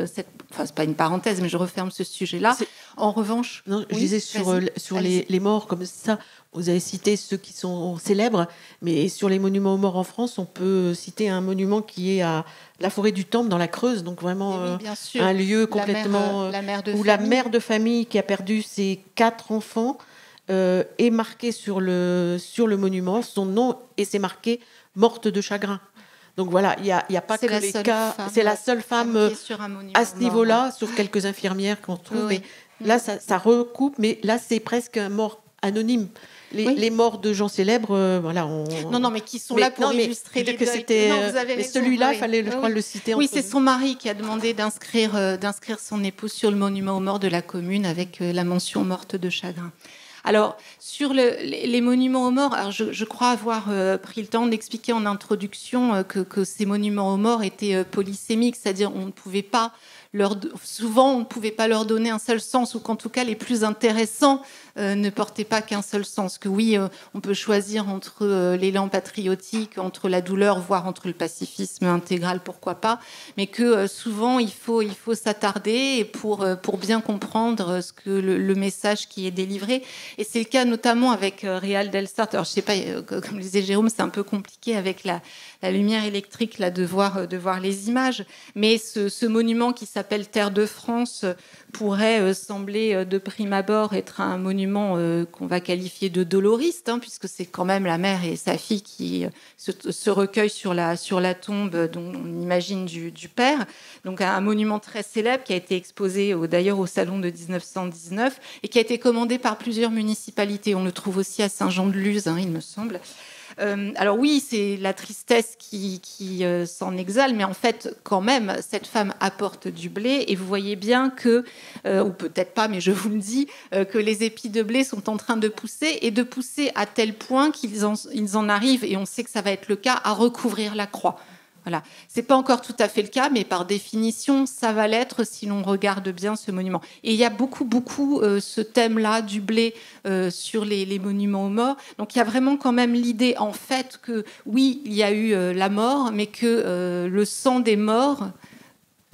pas une parenthèse, mais je referme ce sujet-là. En revanche... Non, je disais sur les morts comme ça, vous avez cité ceux qui sont célèbres, mais sur les monuments aux morts en France, on peut citer un monument qui est à la forêt du Temple, dans la Creuse, donc vraiment un lieu complètement... la mère de famille qui a perdu ses 4 enfants est marquée sur le monument, son nom, et c'est marqué « morte de chagrin ». Donc voilà, il y a pas que les cas... C'est la seule femme à ce niveau-là, sauf quelques infirmières qu'on trouve. Oui. Mais là, ça recoupe, mais là, c'est presque un mort anonyme. les morts de gens célèbres, voilà. Non, mais qui sont là pour illustrer les que deuils. c'était. Non, vous avez mais raison, celui-là, il oui. fallait, je crois, le citer. Oui, c'est son mari qui a demandé d'inscrire son épouse sur le monument aux morts de la commune avec la mention morte de chagrin. Alors, sur les monuments aux morts, alors je crois avoir pris le temps d'expliquer en introduction que ces monuments aux morts étaient polysémiques, c'est-à-dire on ne pouvait pas souvent, on ne pouvait pas leur donner un seul sens, ou qu'en tout cas, les plus intéressants ne portaient pas qu'un seul sens. Que oui, on peut choisir entre l'élan patriotique, entre la douleur, voire entre le pacifisme intégral, pourquoi pas, mais que souvent, il faut s'attarder pour bien comprendre le message qui est délivré. Et c'est le cas notamment avec Réal Delsart. Alors, je ne sais pas, comme le disait Jérôme, c'est un peu compliqué avec la lumière électrique là, de voir les images, mais ce monument qui s'appelle Terre de France pourrait sembler de prime abord être un monument qu'on va qualifier de doloriste, puisque c'est quand même la mère et sa fille qui se recueillent sur la tombe, dont on imagine du père. Donc un monument très célèbre qui a été exposé d'ailleurs au salon de 1919 et qui a été commandé par plusieurs municipalités. On le trouve aussi à Saint-Jean-de-Luz, il me semble. Alors oui, c'est la tristesse qui s'en exhale, mais en fait, quand même, cette femme apporte du blé, et vous voyez bien que, ou peut-être pas, mais je vous le dis, que les épis de blé sont en train de pousser, et de pousser à tel point qu'ils en arrivent, et on sait que ça va être le cas, à recouvrir la croix. Voilà. C'est pas encore tout à fait le cas, mais par définition, ça va l'être si l'on regarde bien ce monument. Et il y a beaucoup ce thème-là du blé sur les monuments aux morts. Donc il y a vraiment quand même l'idée, en fait, que oui, il y a eu la mort, mais que le sang des morts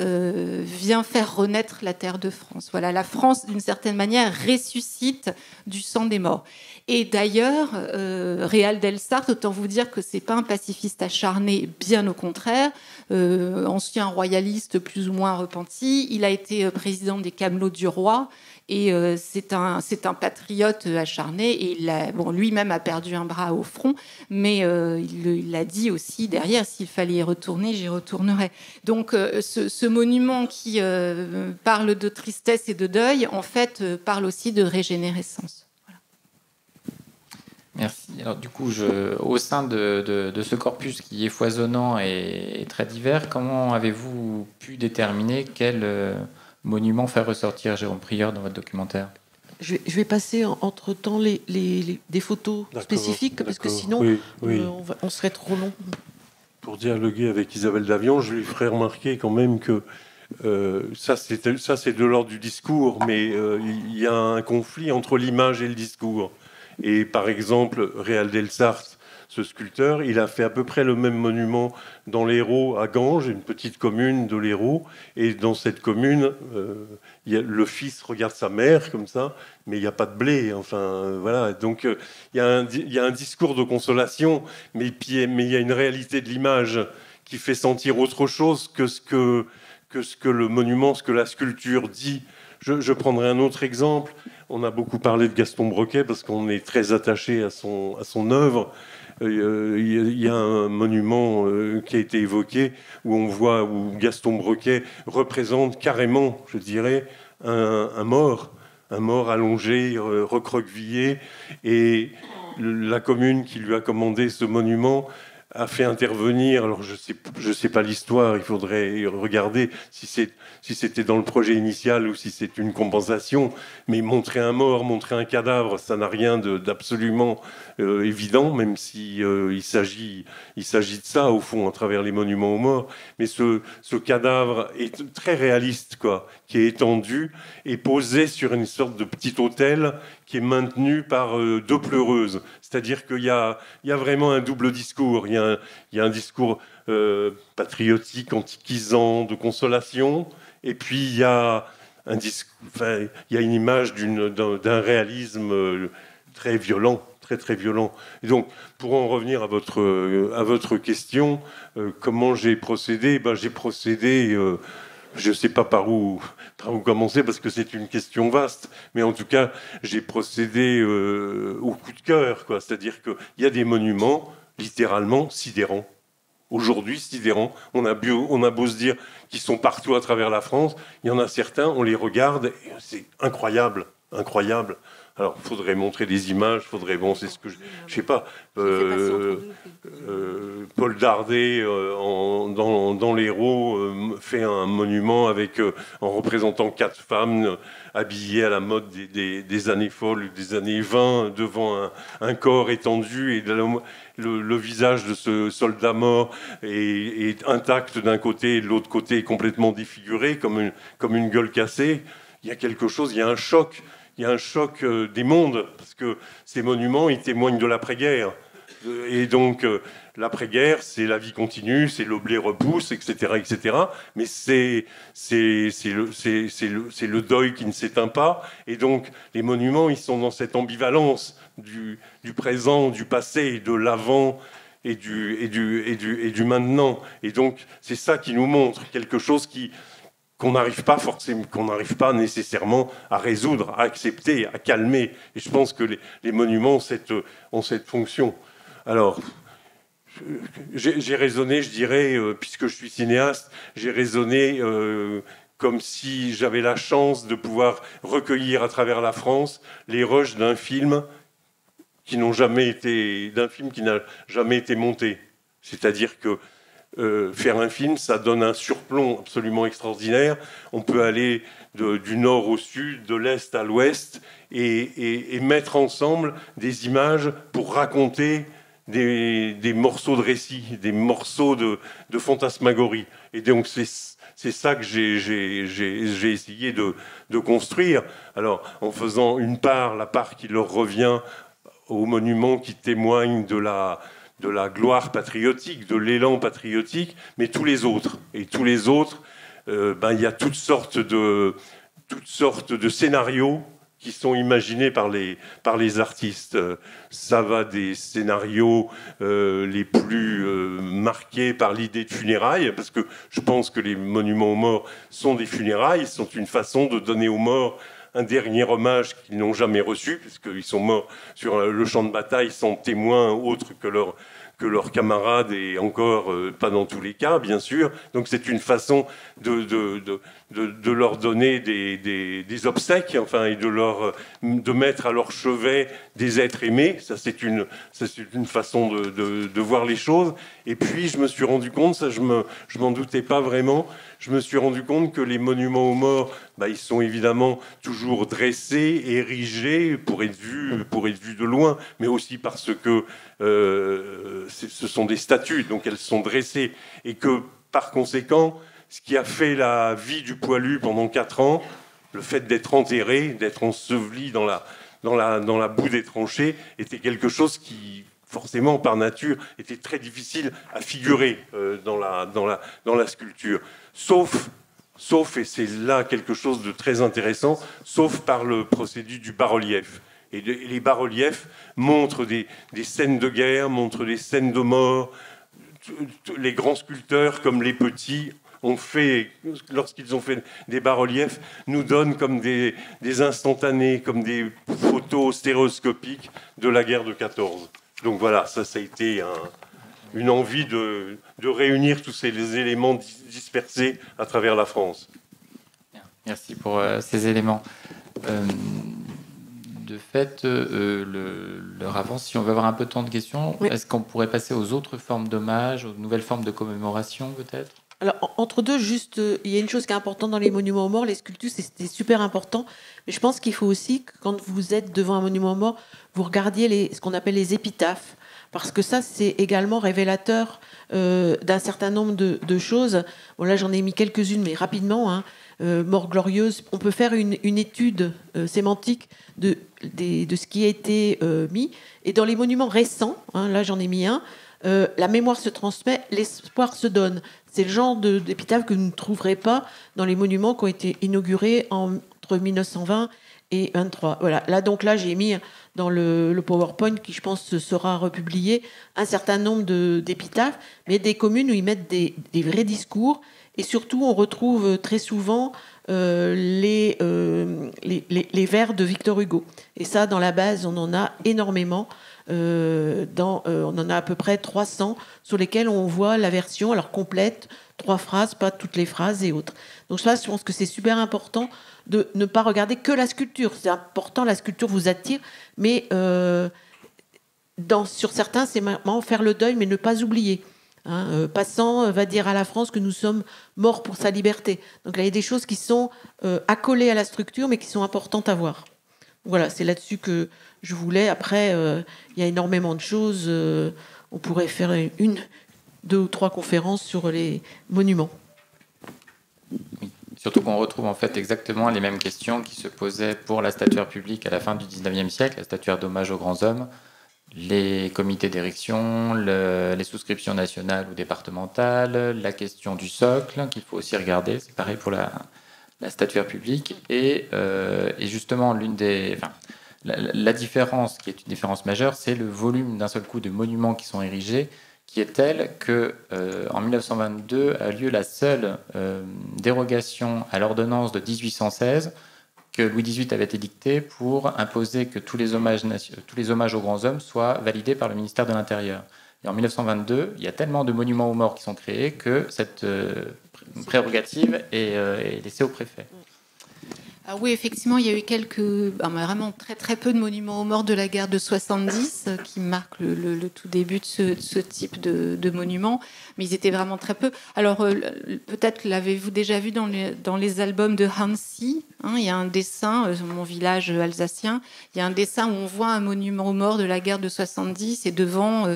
vient faire renaître la terre de France. Voilà, la France, d'une certaine manière, ressuscite du sang des morts. Et d'ailleurs, Réal Delsart, autant vous dire que c'est pas un pacifiste acharné, bien au contraire, ancien royaliste plus ou moins repenti. Il a été président des Camelots du Roi, et c'est un patriote acharné. Et lui-même a perdu un bras au front, mais il l'a dit aussi derrière, s'il fallait y retourner, j'y retournerai. Donc ce monument qui parle de tristesse et de deuil, en fait, parle aussi de régénérescence. Merci. Alors du coup, au sein de ce corpus qui est foisonnant et très divers, comment avez-vous pu déterminer quel monument faire ressortir, Jérôme Prieur, dans votre documentaire ? Je vais passer entre-temps des photos spécifiques, parce que sinon, on serait trop long. Pour dialoguer avec Isabelle Davion, je lui ferai remarquer quand même que ça c'est de l'ordre du discours, mais il y a un conflit entre l'image et le discours. Et par exemple, Réal Delsart, ce sculpteur, il a fait à peu près le même monument dans l'Hérault, à Ganges, une petite commune de l'Hérault. Et dans cette commune, le fils regarde sa mère comme ça, mais il n'y a pas de blé. Enfin, voilà. Donc il y a un discours de consolation, mais il y a une réalité de l'image qui fait sentir autre chose que ce que le monument, ce que la sculpture dit. Je prendrai un autre exemple. On a beaucoup parlé de Gaston Broquet parce qu'on est très attaché à son œuvre. Il y a un monument qui a été évoqué où Gaston Broquet représente carrément, je dirais, un mort allongé, recroquevillé. Et la commune qui lui a commandé ce monument a fait intervenir, alors je sais pas l'histoire, il faudrait regarder si c'était dans le projet initial ou si c'est une compensation, mais montrer un mort, montrer un cadavre, ça n'a rien d'absolument évident, même si il s'agit de ça au fond à travers les monuments aux morts. Mais ce cadavre est très réaliste, quoi, qui est étendu et posé sur une sorte de petit autel qui est maintenu par deux pleureuses. C'est-à-dire qu'il y a vraiment un double discours. Il y a un discours patriotique, antiquisant, de consolation, et puis il y a une image d'un réalisme très violent, très violent. Et donc, pour en revenir à votre question, comment j'ai procédé ? J'ai procédé... je ne sais pas par où commencer parce que c'est une question vaste, mais en tout cas, j'ai procédé au coup de cœur, quoi. C'est-à-dire qu'il y a des monuments littéralement sidérants. Aujourd'hui, sidérants. On a beau se dire qu'ils sont partout à travers la France. Il y en a certains, on les regarde, et c'est incroyable. incroyable. Alors, il faudrait montrer des images, c'est ce que je sais pas. Paul Dardet, dans l'Hérault, fait un monument en représentant 4 femmes habillées à la mode des années folles, des années 20, devant un corps étendu, et le visage de ce soldat mort est intact d'un côté, et de l'autre côté est complètement défiguré, comme une gueule cassée. Il y a quelque chose, il y a un choc. Il y a un choc des mondes, parce que ces monuments, ils témoignent de l'après-guerre. Et donc, l'après-guerre, c'est la vie continue, c'est le blé repousse, etc., etc. Mais c'est le deuil qui ne s'éteint pas. Et donc, les monuments, ils sont dans cette ambivalence du présent, du passé, de l'avant et du maintenant. Et donc, c'est ça qui nous montre quelque chose qu'on n'arrive pas nécessairement à résoudre, à accepter, à calmer. Et je pense que les monuments ont cette fonction. Alors, j'ai raisonné, je dirais, puisque je suis cinéaste, j'ai raisonné comme si j'avais la chance de pouvoir recueillir à travers la France les rushs d'un film qui n'a jamais été monté. C'est-à-dire que faire un film, ça donne un surplomb absolument extraordinaire. On peut aller du nord au sud, de l'est à l'ouest, et mettre ensemble des images pour raconter des morceaux de récit, des morceaux de fantasmagorie. Et donc c'est ça que j'ai essayé de construire. Alors, en faisant la part qui leur revient aux monuments qui témoignent de la gloire patriotique, de l'élan patriotique, mais tous les autres. Et tous les autres, il y a toutes sortes de scénarios qui sont imaginés par les artistes. Ça va des scénarios les plus marqués par l'idée de funérailles, parce que je pense que les monuments aux morts sont des funérailles, sont une façon de donner aux morts un dernier hommage qu'ils n'ont jamais reçu, puisqu'ils sont morts sur le champ de bataille sans témoins autres que leurs camarades, et encore pas dans tous les cas, bien sûr. Donc c'est une façon de leur donner des obsèques, enfin, et de mettre à leur chevet des êtres aimés. Ça, c'est une façon de voir les choses. Et puis, je me suis rendu compte, ça, je m'en doutais pas vraiment, je me suis rendu compte que les monuments aux morts, ils sont évidemment toujours dressés, érigés pour être vus de loin, mais aussi parce que ce sont des statues, donc elles sont dressées, et que par conséquent, ce qui a fait la vie du poilu pendant 4 ans, le fait d'être enterré, d'être enseveli dans la boue des tranchées, était quelque chose qui, forcément, par nature, était très difficile à figurer dans la sculpture. Sauf, et c'est là quelque chose de très intéressant, sauf par le procédé du bas-relief. Et les bas-reliefs montrent des scènes de guerre, montrent des scènes de mort. Les grands sculpteurs, comme les petits, lorsqu'ils ont fait des bas-reliefs, nous donnent comme des instantanés, comme des photos stéréoscopiques de la guerre de 14. Donc voilà, ça a été une envie de réunir tous ces éléments dispersés à travers la France. Merci pour ces éléments. De fait, l'heure avance. Si on veut avoir un peu de temps de questions, oui. Est-ce qu'on pourrait passer aux autres formes d'hommage, aux nouvelles formes de commémoration, peut-être ? Alors, entre deux, juste, il y a une chose qui est importante dans les monuments aux morts, les sculptures, c'était super important. Mais je pense qu'il faut aussi que quand vous êtes devant un monument aux morts, vous regardiez ce qu'on appelle les épitaphes. Parce que ça, c'est également révélateur d'un certain nombre de choses. Bon, là, j'en ai mis quelques-unes, mais rapidement. Mort glorieuse. On peut faire une étude sémantique de ce qui a été mis. Et dans les monuments récents, là, j'en ai mis un, la mémoire se transmet, l'espoir se donne. C'est le genre d'épitaphe que vous ne trouverez pas dans les monuments qui ont été inaugurés entre 1920 et 23. Voilà. Là, j'ai mis dans le PowerPoint, qui, je pense, sera republié, un certain nombre d'épitaphes, mais des communes où ils mettent des vrais discours. Et surtout, on retrouve très souvent les vers de Victor Hugo. Et ça, dans la base, on en a énormément. on en a à peu près 300 sur lesquels on voit la version alors complète, 3 phrases, pas toutes les phrases et autres. Donc ça, je pense que c'est super important de ne pas regarder que la sculpture. C'est important, la sculpture vous attire, mais sur certains, c'est vraiment faire le deuil, mais ne pas oublier. Passant va dire à la France que nous sommes morts pour sa liberté. Donc là, il y a des choses qui sont accolées à la structure, mais qui sont importantes à voir. Voilà, c'est là-dessus que je voulais. Après, il y a énormément de choses. On pourrait faire 1, 2 ou 3 conférences sur les monuments. Oui. Surtout qu'on retrouve en fait exactement les mêmes questions qui se posaient pour la statuaire publique à la fin du 19e siècle, la statuaire d'hommage aux grands hommes, les comités d'érection, les souscriptions nationales ou départementales, la question du socle, qu'il faut aussi regarder, c'est pareil pour la statuaire publique, et justement la différence, qui est une différence majeure, c'est le volume d'un seul coup de monuments qui sont érigés, qui est tel que en 1922 a lieu la seule dérogation à l'ordonnance de 1816 que Louis XVIII avait édictée pour imposer que tous les hommages aux grands hommes soient validés par le ministère de l'Intérieur. Et en 1922, il y a tellement de monuments aux morts qui sont créés que cette prérogative est laissée au préfet. Ah oui, effectivement, il y a eu vraiment très très peu de monuments aux morts de la guerre de 70 qui marquent le tout début de ce type de monuments, mais ils étaient vraiment très peu. Alors peut-être l'avez-vous déjà vu dans les albums de Hansi, il y a un dessin, mon village alsacien, il y a un dessin où on voit un monument aux morts de la guerre de 70 et devant,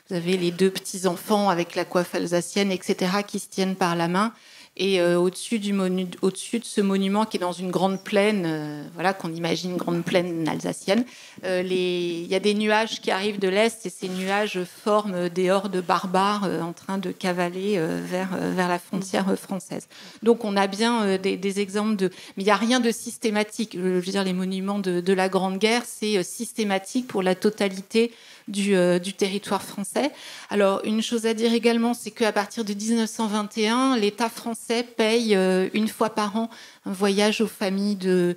vous avez les 2 petits-enfants avec la coiffe alsacienne, etc., qui se tiennent par la main. Et au-dessus de ce monument qui est dans une grande plaine, qu'on imagine une grande plaine alsacienne, il y a des nuages qui arrivent de l'Est et ces nuages forment des hordes barbares en train de cavaler vers la frontière française. Donc on a bien des exemples mais il n'y a rien de systématique. Je veux dire, les monuments de la Grande Guerre, c'est systématique pour la totalité du territoire français. Alors, une chose à dire également, c'est qu'à partir de 1921, l'État français paye 1 fois par an un voyage aux familles de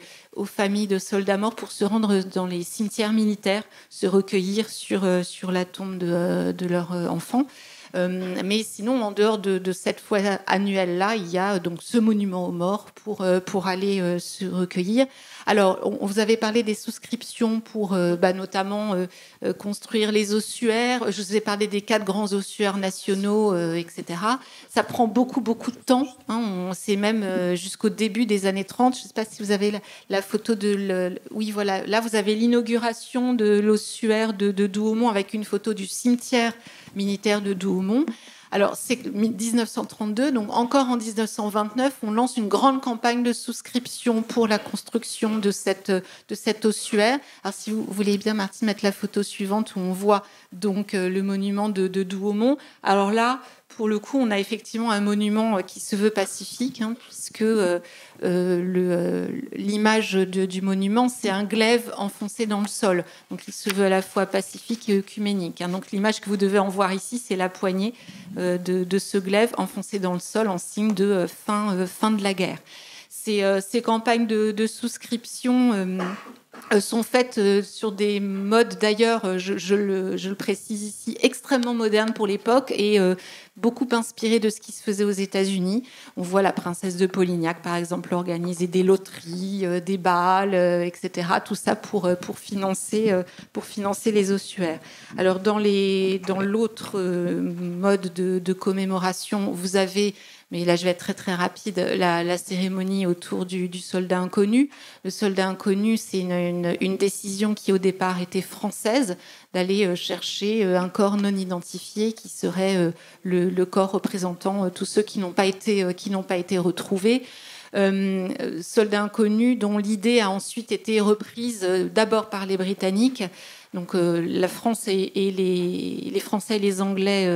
soldats morts pour se rendre dans les cimetières militaires, se recueillir sur la tombe de leurs enfants. Mais sinon, en dehors de cette fois annuelle-là, il y a donc ce monument aux morts pour aller se recueillir. Alors, vous avez parlé des souscriptions pour notamment construire les ossuaires. Je vous ai parlé des 4 grands ossuaires nationaux, etc. Ça prend beaucoup, beaucoup de temps. C'est même jusqu'au début des années 30. Je ne sais pas si vous avez la photo Oui, voilà. Là, vous avez l'inauguration de l'ossuaire de Douaumont avec une photo du cimetière militaire de Douaumont. Alors, c'est 1932, donc encore en 1929, on lance une grande campagne de souscription pour la construction de cet ossuaire. Alors, si vous voulez bien, Martine, mettre la photo suivante où on voit donc le monument de Douaumont. Alors là, pour le coup, on a effectivement un monument qui se veut pacifique, puisque l'image du monument, c'est un glaive enfoncé dans le sol. Donc, il se veut à la fois pacifique et œcuménique. Donc, l'image que vous devez en voir ici, c'est la poignée de ce glaive enfoncé dans le sol en signe de fin de la guerre. Ces campagnes de souscription sont faites sur des modes, d'ailleurs, je le précise ici, extrêmement modernes pour l'époque et beaucoup inspirés de ce qui se faisait aux États-Unis. On voit la princesse de Polignac, par exemple, organiser des loteries, des bals, etc. Tout ça pour financer les ossuaires. Alors, dans l'autre mode de commémoration, vous avez... Mais là, je vais être très, très rapide. La cérémonie autour du soldat inconnu. Le soldat inconnu, c'est une décision qui, au départ, était française, d'aller chercher un corps non identifié qui serait le corps représentant tous ceux qui n'ont pas été retrouvés. Soldat inconnu, dont l'idée a ensuite été reprise d'abord par les Britanniques. Donc la France et les Français et les Anglais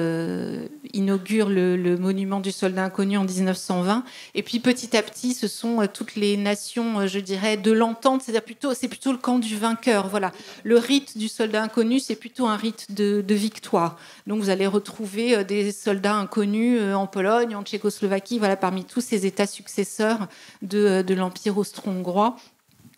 inaugurent le monument du soldat inconnu en 1920. Et puis petit à petit, ce sont toutes les nations, je dirais, de l'entente. C'est plutôt le camp du vainqueur. Voilà. Le rite du soldat inconnu, c'est plutôt un rite de victoire. Donc vous allez retrouver des soldats inconnus en Pologne, en Tchécoslovaquie, parmi tous ces États successeurs de l'Empire austro-hongrois.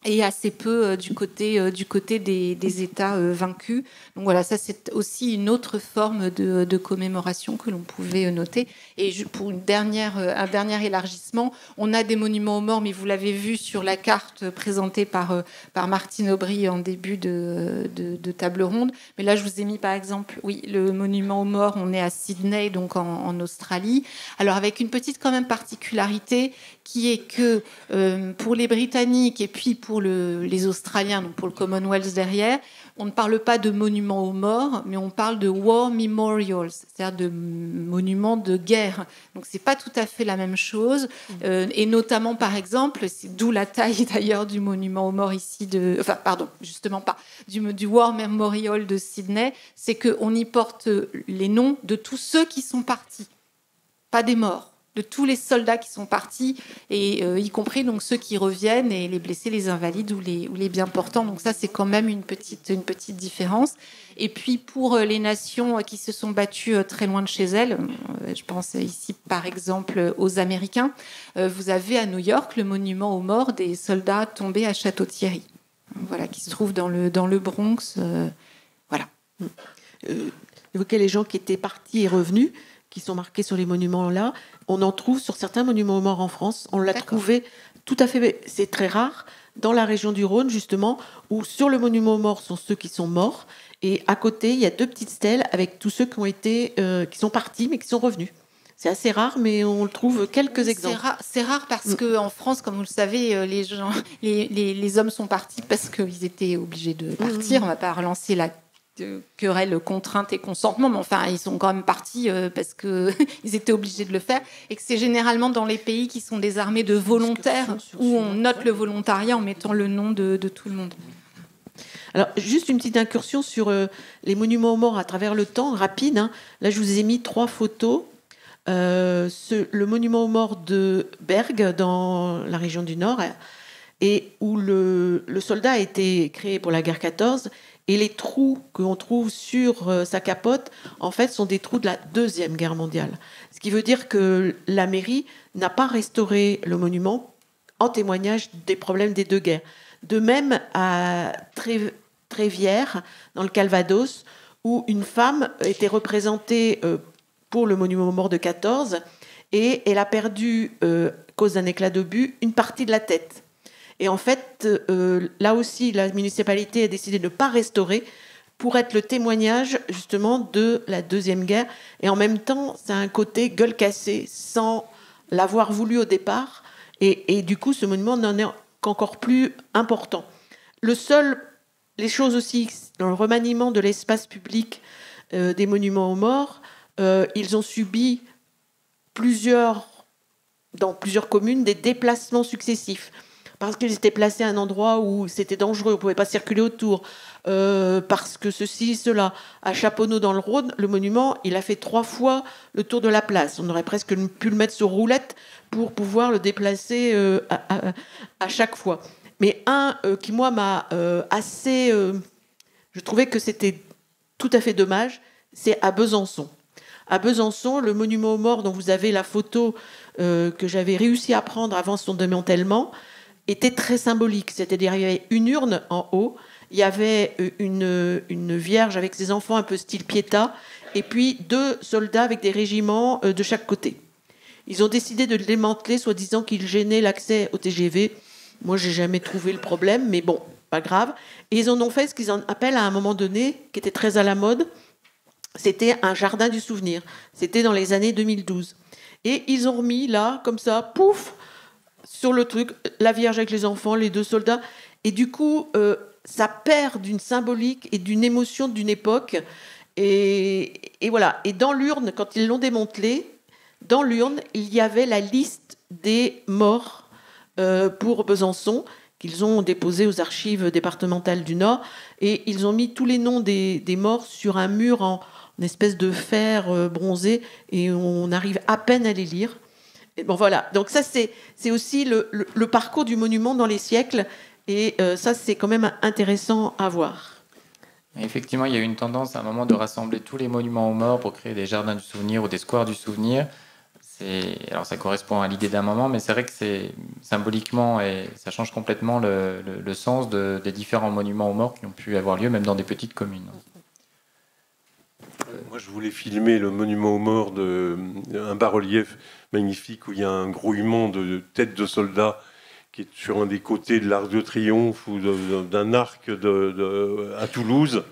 et assez peu du côté des États vaincus. Donc voilà, ça c'est aussi une autre forme de commémoration que l'on pouvait noter. Et pour un dernier élargissement, on a des monuments aux morts, mais vous l'avez vu sur la carte présentée par Martine Aubry en début de table ronde. Mais là, je vous ai mis par exemple, oui, le monument aux morts, on est à Sydney, donc en Australie. Alors avec une petite quand même particularité qui est que pour les Britanniques et puis pour les Australiens, donc pour le Commonwealth derrière, on ne parle pas de monuments aux morts, mais on parle de war memorials, c'est-à-dire de monuments de guerre. Donc c'est pas tout à fait la même chose. Et notamment, par exemple, c'est d'où la taille d'ailleurs du monument aux morts ici justement pas du war memorial de Sydney, c'est qu'on y porte les noms de tous ceux qui sont partis, pas des morts, de tous les soldats qui sont partis, et y compris donc ceux qui reviennent, et les blessés, les invalides ou les bien portants. Donc ça, c'est quand même une petite différence. Et puis pour les nations qui se sont battues très loin de chez elles, je pense ici par exemple aux Américains, vous avez à New York le monument aux morts des soldats tombés à Château-Thierry, voilà, qui se trouve dans le Bronx. Voilà. Évoquer les gens qui étaient partis et revenus, qui sont marqués sur les monuments-là. On en trouve sur certains monuments aux morts en France. On l'a trouvé tout à fait, c'est très rare, dans la région du Rhône, justement, où sur le monument aux morts sont ceux qui sont morts. Et à côté, il y a 2 petites stèles avec tous ceux qui sont partis, mais qui sont revenus. C'est assez rare, mais on le trouve quelques exemples. C'est rare parce qu'en France, comme vous le savez, les hommes sont partis parce qu'ils étaient obligés de partir. On ne va pas relancer la querelle, contrainte et consentement, mais enfin, ils sont quand même partis parce qu'ils étaient obligés de le faire, et que c'est généralement dans les pays qui sont des armées de volontaires où on note le volontariat en mettant le nom de tout le monde. Alors, juste une petite incursion sur les monuments aux morts à travers le temps, rapide. Hein. Là, je vous ai mis 3 photos. Le monument aux morts de Berg, dans la région du Nord, et où le soldat a été créé pour la guerre 14, et les trous qu'on trouve sur sa capote, en fait, sont des trous de la Deuxième Guerre mondiale. Ce qui veut dire que la mairie n'a pas restauré le monument en témoignage des problèmes des 2 guerres. De même, à Trévière, dans le Calvados, où une femme était représentée pour le monument aux morts de 14, et elle a perdu, à cause d'un éclat d'obus, une partie de la tête. Et en fait, là aussi, la municipalité a décidé de ne pas restaurer pour être le témoignage, justement, de la Deuxième Guerre. Et en même temps, ça a un côté gueule cassée, sans l'avoir voulu au départ. Et du coup, ce monument n'en est qu'encore plus important. Les choses aussi, dans le remaniement de l'espace public des monuments aux morts, ils ont subi dans plusieurs communes des déplacements successifs. Parce qu'ils étaient placés à un endroit où c'était dangereux, on ne pouvait pas circuler autour, parce que ceci, cela. À Chaponneau, dans le Rhône, le monument, il a fait 3 fois le tour de la place. On aurait presque pu le mettre sur roulette pour pouvoir le déplacer à chaque fois. Mais qui, moi, m'a assez... je trouvais que c'était tout à fait dommage, c'est à Besançon. À Besançon, le monument aux morts dont vous avez la photo que j'avais réussi à prendre avant son démantèlement, était très symbolique. C'est-à-dire, il y avait une urne en haut, il y avait une vierge avec ses enfants un peu style Pietà, et puis 2 soldats avec des régiments de chaque côté. Ils ont décidé de le démanteler, soi-disant qu'il gênait l'accès au TGV. Moi, j'ai jamais trouvé le problème, mais bon, pas grave. Et ils en ont fait ce qu'ils appellent à un moment donné, qui était très à la mode, c'était un jardin du souvenir. C'était dans les années 2012. Et ils ont remis là, comme ça, pouf, sur le truc, la Vierge avec les enfants, les 2 soldats. Et du coup, ça perd d'une symbolique et d'une émotion d'une époque. Et voilà. Et dans l'urne, quand ils l'ont démantelé, dans l'urne, il y avait la liste des morts pour Besançon, qu'ils ont déposé aux archives départementales du Nord. Et ils ont mis tous les noms des morts sur un mur en espèce de fer bronzé. Et on arrive à peine à les lire. Et bon, voilà. Donc ça, c'est aussi le parcours du monument dans les siècles. Et ça, c'est quand même intéressant à voir. Effectivement, il y a eu une tendance à un moment de rassembler tous les monuments aux morts pour créer des jardins du souvenir ou des squares du souvenir. Alors ça correspond à l'idée d'un moment, mais c'est vrai que c'est symboliquement et ça change complètement le sens des différents monuments aux morts qui ont pu avoir lieu, même dans des petites communes. Moi, je voulais filmer le monument aux morts, un bas-relief magnifique où il y a un grouillement de têtes de soldats qui est sur un des côtés de l'Arc de Triomphe ou d'un arc à Toulouse.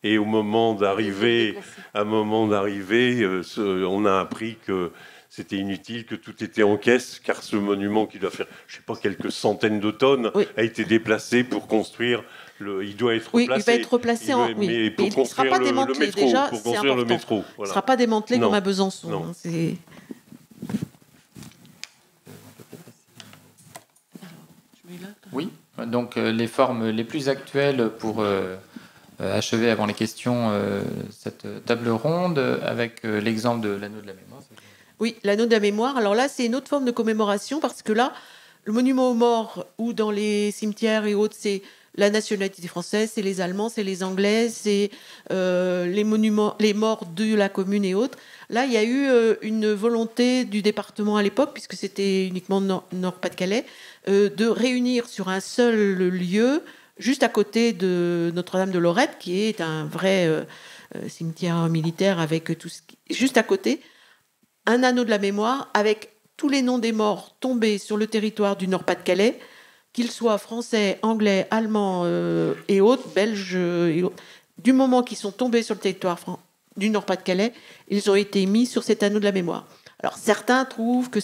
Et au moment d'arriver, on a appris que c'était inutile, que tout était en caisse, car ce monument qui doit faire, je sais pas, quelques centaines de tonnes, a été déplacé pour construire. Il doit être replacé. Il va être replacé mais pour il ne sera construire pas démantelé. le métro, Déjà, pour c'est construire important. le métro. Il ne Voilà. sera pas démantelé comme à Besançon. Non. Oui, donc les formes les plus actuelles pour achever avant les questions cette table ronde avec l'exemple de l'anneau de la mémoire. Oui, l'anneau de la mémoire. Alors là, c'est une autre forme de commémoration parce que là, le monument aux morts ou dans les cimetières et autres, c'est la nationalité française, c'est les Allemands, c'est les Anglais, c'est les morts de la commune et autres. Là, il y a eu une volonté du département à l'époque, puisque c'était uniquement Nord-Pas-de-Calais, de réunir sur un seul lieu, juste à côté de Notre-Dame de Lorette, qui est un vrai cimetière militaire avec tout ce qui... Juste à côté, un anneau de la mémoire avec tous les noms des morts tombés sur le territoire du Nord-Pas-de-Calais, qu'ils soient français, anglais, allemands et autres, belges et autres. Du moment qu'ils sont tombés sur le territoire du Nord-Pas-de-Calais, ils ont été mis sur cet anneau de la mémoire. Alors certains trouvent que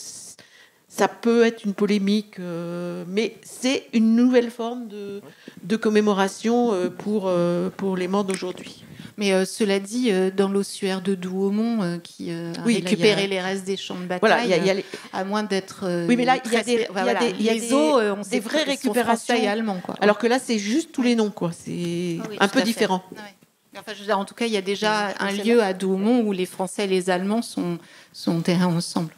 ça peut être une polémique, mais c'est une nouvelle forme de commémoration pour les morts d'aujourd'hui. Mais cela dit, dans l'ossuaire de Douaumont, qui a récupéré les restes des champs de bataille, à moins d'être... oui, mais là, il y a des vraies récupérations allemands, quoi. Alors que là, c'est juste tous les noms, quoi. C'est un peu différent. Enfin, je veux dire, en tout cas, il y a déjà un lieu à Douaumont où les Français et les Allemands sont enterrés ensemble.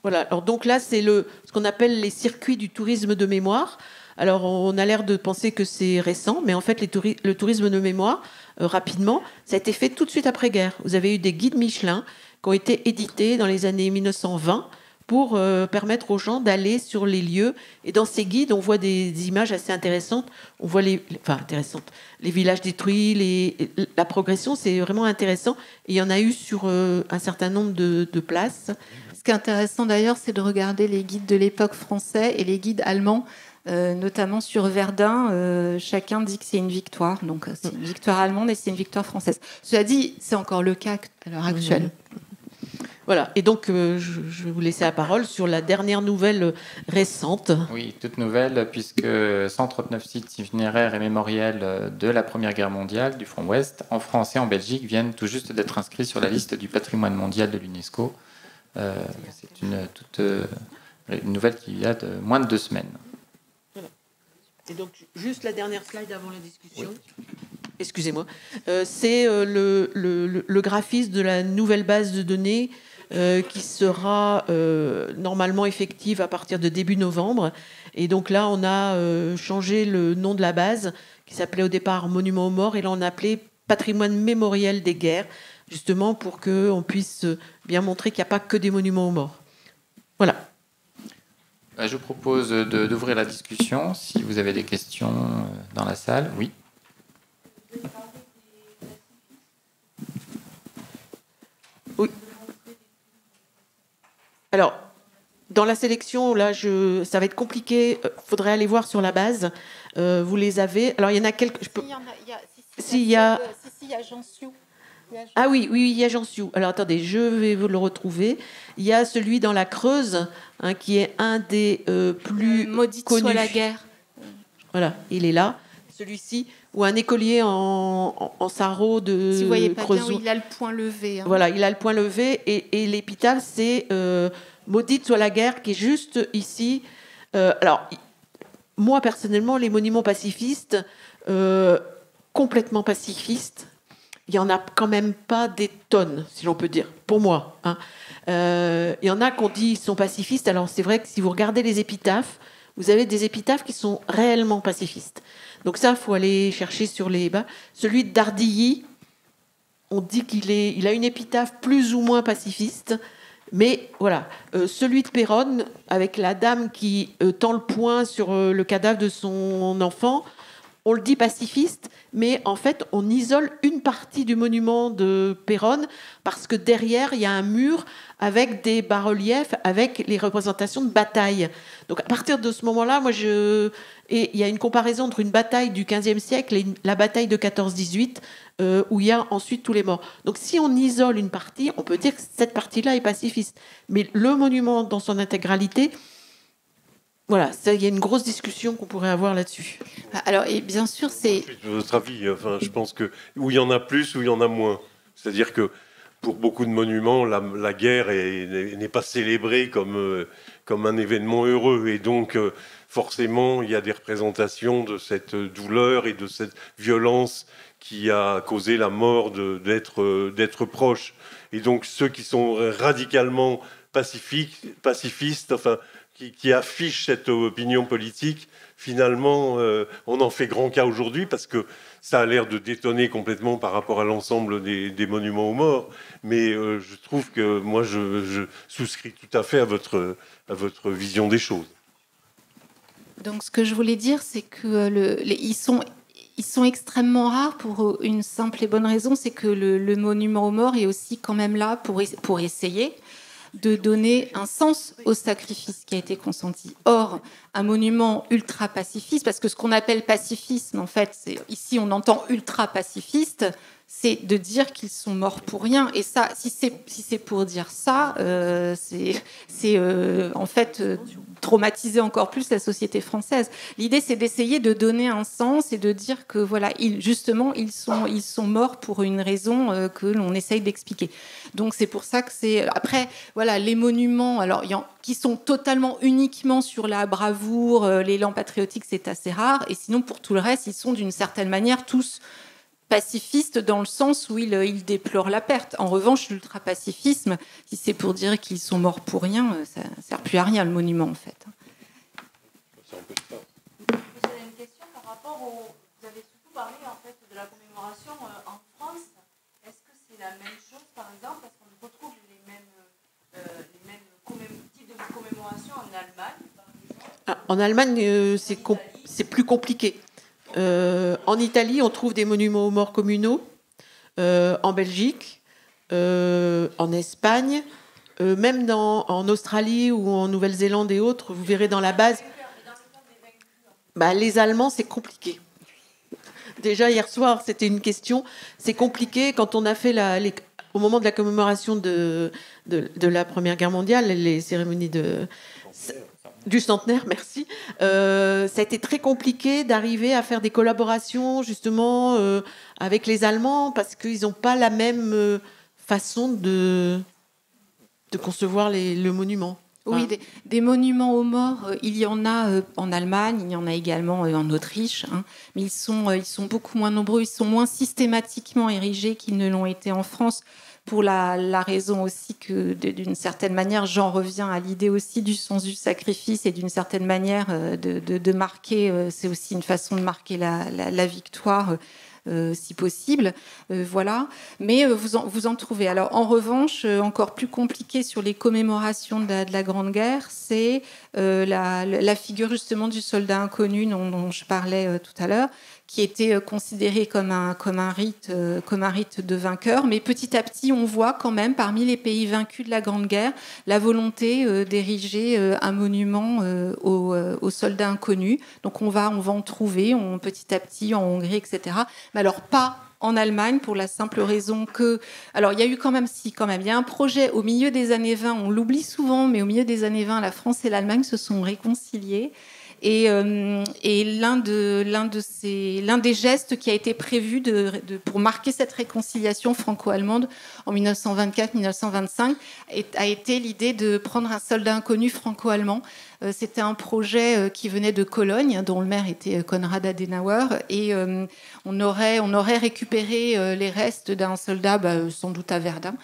Voilà. Alors donc là, c'est ce qu'on appelle les circuits du tourisme de mémoire. Alors on a l'air de penser que c'est récent, mais en fait, le tourisme de mémoire, rapidement, ça a été fait tout de suite après-guerre. Vous avez eu des guides Michelin qui ont été édités dans les années 1920 pour permettre aux gens d'aller sur les lieux. Et dans ces guides, on voit des images assez intéressantes. On voit les villages détruits, la progression, c'est vraiment intéressant. Et il y en a eu sur un certain nombre de places. Ce qui est intéressant d'ailleurs, c'est de regarder les guides de l'époque français et les guides allemands, notamment sur Verdun. Chacun dit que c'est une victoire. Donc c'est une victoire allemande et c'est une victoire française. Cela dit, c'est encore le cas à l'heure actuelle. Voilà, et donc je vais vous laisser la parole sur la dernière nouvelle récente. Oui, toute nouvelle, puisque 139 sites funéraires et mémoriels de la Première Guerre mondiale, du Front Ouest, en France et en Belgique, viennent tout juste d'être inscrits sur la liste du patrimoine mondial de l'UNESCO. C'est une nouvelle qui date de moins de 2 semaines. Voilà. Et donc, juste la dernière slide avant la discussion. Oui. Excusez-moi. C'est le graphisme de la nouvelle base de données qui sera normalement effective à partir de début novembre. Et donc là, on a changé le nom de la base qui s'appelait au départ Monument aux morts et là, on a appelé Patrimoine mémoriel des guerres, justement pour qu'on puisse bien montrer qu'il n'y a pas que des monuments aux morts. Voilà. Je vous propose d'ouvrir la discussion. Si vous avez des questions dans la salle, oui. Oui. Alors, dans la sélection, là, ça va être compliqué. Faudrait aller voir sur la base. Vous les avez. Alors, il y en a quelques. Il y a Jean Sioux. Ah oui, il y a Jean Sioux. Alors, attendez, je vais vous le retrouver. Il y a celui dans la Creuse, qui est un des plus maudite connus. Soit la guerre. Voilà, il est là. Celui-ci, ou un écolier en sarrau de si vous voyez pas Creusot. bien, il a le poing levé. Voilà, il a le poing levé et l'épitaphe, c'est Maudite soit la guerre, qui est juste ici. Alors, moi, personnellement, les monuments pacifistes, complètement pacifistes, il n'y en a quand même pas des tonnes, si l'on peut dire, pour moi. Il y en a qu'on dit qu'ils sont pacifistes. Alors, c'est vrai que si vous regardez les épitaphes, vous avez des épitaphes qui sont réellement pacifistes. Donc ça, il faut aller chercher sur les bas. Celui de Dardilly, on dit qu'il a une épitaphe plus ou moins pacifiste. Mais voilà, celui de Péronne, avec la dame qui tend le poing sur le cadavre de son enfant, on le dit pacifiste, mais en fait, on isole une partie du monument de Péronne parce que derrière, il y a un mur avec des bas-reliefs, avec les représentations de batailles. Donc à partir de ce moment-là, et il y a une comparaison entre une bataille du XVe siècle et la bataille de 14-18, où il y a ensuite tous les morts. Donc si on isole une partie, on peut dire que cette partie-là est pacifiste. Mais le monument dans son intégralité, voilà, il y a une grosse discussion qu'on pourrait avoir là-dessus. Alors, et bien sûr, c'est... Votre avis, enfin, je pense que où il y en a plus, où il y en a moins. C'est-à-dire que pour beaucoup de monuments, la guerre n'est pas célébrée comme un événement heureux. Et donc, forcément, il y a des représentations de cette douleur et de cette violence qui a causé la mort d'être proche. Et donc, ceux qui sont radicalement pacifistes, enfin, qui affichent cette opinion politique, finalement, on en fait grand cas aujourd'hui parce que ça a l'air de détonner complètement par rapport à l'ensemble des monuments aux morts. Mais je trouve que moi, je souscris tout à fait à votre vision des choses. Donc, ce que je voulais dire, c'est que ils sont extrêmement rares pour une simple et bonne raison, c'est que le monument aux morts est aussi quand même là pour essayer de donner un sens au sacrifice qui a été consenti. Or, un monument ultra-pacifiste, parce que ce qu'on appelle pacifisme, en fait, ici on entend ultra-pacifiste, c'est de dire qu'ils sont morts pour rien. Et ça, si c'est pour dire ça, c'est en fait traumatiser encore plus la société française. L'idée, c'est d'essayer de donner un sens et de dire que voilà, justement, ils sont morts pour une raison que l'on essaye d'expliquer. Donc c'est pour ça que c'est... Après, voilà, les monuments, alors, qui sont totalement uniquement sur la bravoure, l'élan patriotique, c'est assez rare. Et sinon, pour tout le reste, ils sont d'une certaine manière tous pacifistes dans le sens où ils déplorent la perte. En revanche, l'ultra-pacifisme, si c'est pour dire qu'ils sont morts pour rien, ça ne sert plus à rien, le monument, en fait. Vous avez une question par rapport vous avez surtout parlé en fait de la commémoration en France. Est-ce que c'est la même chose, par exemple, parce qu'on retrouve les mêmes types de commémoration en Allemagne, par exemple? En Allemagne, c'est plus compliqué. En Italie, on trouve des monuments aux morts communaux. En Belgique, en Espagne, même en Australie ou en Nouvelle-Zélande et autres, vous verrez dans la base. Les Allemands, c'est compliqué. Déjà, hier soir, c'était une question. C'est compliqué quand on a fait au moment de la commémoration de la Première Guerre mondiale, les cérémonies du centenaire, merci. Ça a été très compliqué d'arriver à faire des collaborations justement avec les Allemands parce qu'ils n'ont pas la même façon de concevoir le monument. Oui, des monuments aux morts, il y en a en Allemagne, il y en a également en Autriche, mais ils sont beaucoup moins nombreux, ils sont moins systématiquement érigés qu'ils ne l'ont été en France, pour la raison aussi que, d'une certaine manière, j'en reviens à l'idée aussi du sens du sacrifice et d'une certaine manière de marquer, c'est aussi une façon de marquer la victoire, si possible, voilà. Mais vous en trouvez. Alors, en revanche, encore plus compliqué sur les commémorations de la Grande Guerre, c'est la figure justement du soldat inconnu dont je parlais tout à l'heure, qui était considéré comme un rite de vainqueur. Mais petit à petit, on voit quand même, parmi les pays vaincus de la Grande Guerre, la volonté d'ériger un monument aux soldats inconnus. Donc on va en trouver petit à petit en Hongrie, etc. Mais alors pas en Allemagne, pour la simple raison que... Alors, il y a eu quand même. Il y a un projet au milieu des années 20, on l'oublie souvent, mais au milieu des années 20, la France et l'Allemagne se sont réconciliées. Et l'un des gestes qui a été prévu pour marquer cette réconciliation franco-allemande en 1924-1925 a été l'idée de prendre un soldat inconnu franco-allemand C'était un projet qui venait de Cologne, dont le maire était Konrad Adenauer, et on aurait récupéré les restes d'un soldat, sans doute à Verdun,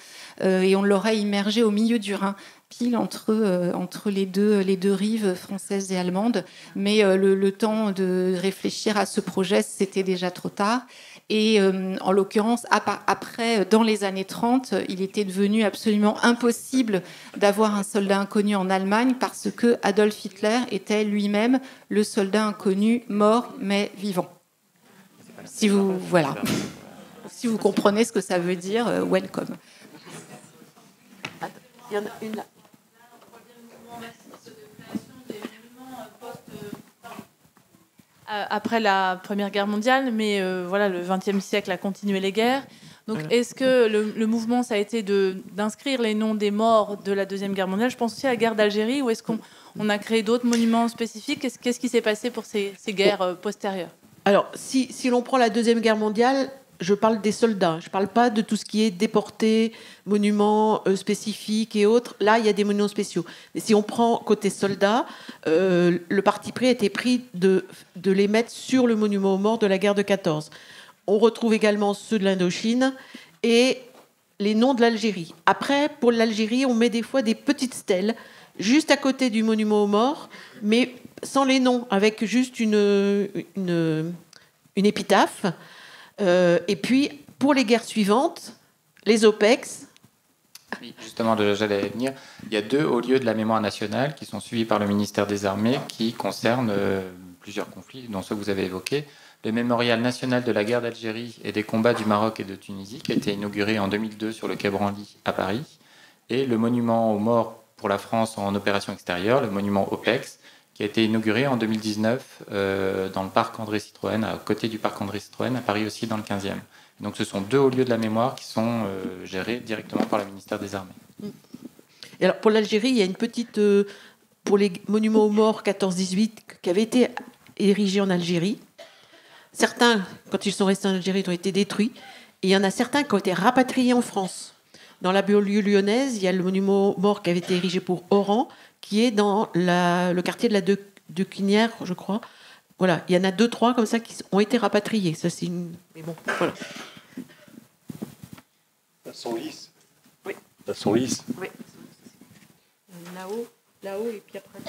et on l'aurait immergé au milieu du Rhin, pile entre les deux rives françaises et allemandes. Mais le temps de réfléchir à ce projet, c'était déjà trop tard. Et en l'occurrence, après, dans les années 30, il était devenu absolument impossible d'avoir un soldat inconnu en Allemagne parce que Adolf Hitler était lui-même le soldat inconnu mort mais vivant. Si vous comprenez ce que ça veut dire, welcome. Il y en a une là. Après la Première Guerre mondiale, mais voilà, le XXe siècle a continué les guerres. Donc, est-ce que le mouvement, ça a été d'inscrire les noms des morts de la Deuxième Guerre mondiale? Je pense aussi à la guerre d'Algérie, ou est-ce qu'on a créé d'autres monuments spécifiques? Qu'est-ce qui s'est passé pour ces guerres postérieures? Alors, si l'on prend la Deuxième Guerre mondiale, je parle des soldats. Je ne parle pas de tout ce qui est déportés, monuments spécifiques et autres. Là, il y a des monuments spéciaux. Mais si on prend côté soldats, le parti pris a été pris de les mettre sur le monument aux morts de la guerre de 14. On retrouve également ceux de l'Indochine et les noms de l'Algérie. Après, pour l'Algérie, on met des fois des petites stèles juste à côté du monument aux morts, mais sans les noms, avec juste une épitaphe. Et puis, pour les guerres suivantes, les OPEX. Oui, justement, j'allais venir. Il y a 2 hauts lieux de la mémoire nationale qui sont suivis par le ministère des Armées qui concernent plusieurs conflits, dont ceux que vous avez évoqués. Le mémorial national de la guerre d'Algérie et des combats du Maroc et de Tunisie, qui a été inauguré en 2002 sur le quai Branly à Paris. Et le monument aux morts pour la France en opération extérieure, le monument OPEX, qui a été inauguré en 2019 dans le parc André Citroën, à côté du parc André Citroën, à Paris aussi, dans le 15e. Donc ce sont 2 hauts lieux de la mémoire qui sont gérés directement par le ministère des Armées. Et alors pour l'Algérie, il y a une petite... pour les monuments aux morts 14-18 qui avaient été érigés en Algérie. Certains, quand ils sont restés en Algérie, ont été détruits. Et il y en a certains qui ont été rapatriés en France. Dans la banlieue lyonnaise, il y a le monument aux morts qui avait été érigé pour Oran, qui est dans le quartier de la Decunière, je crois. Voilà, il y en a 2-3 comme ça qui ont été rapatriés. Ça, c'est une... Mais bon, voilà. À Senlis. Oui. À Senlis. Oui. Là-haut, et puis après...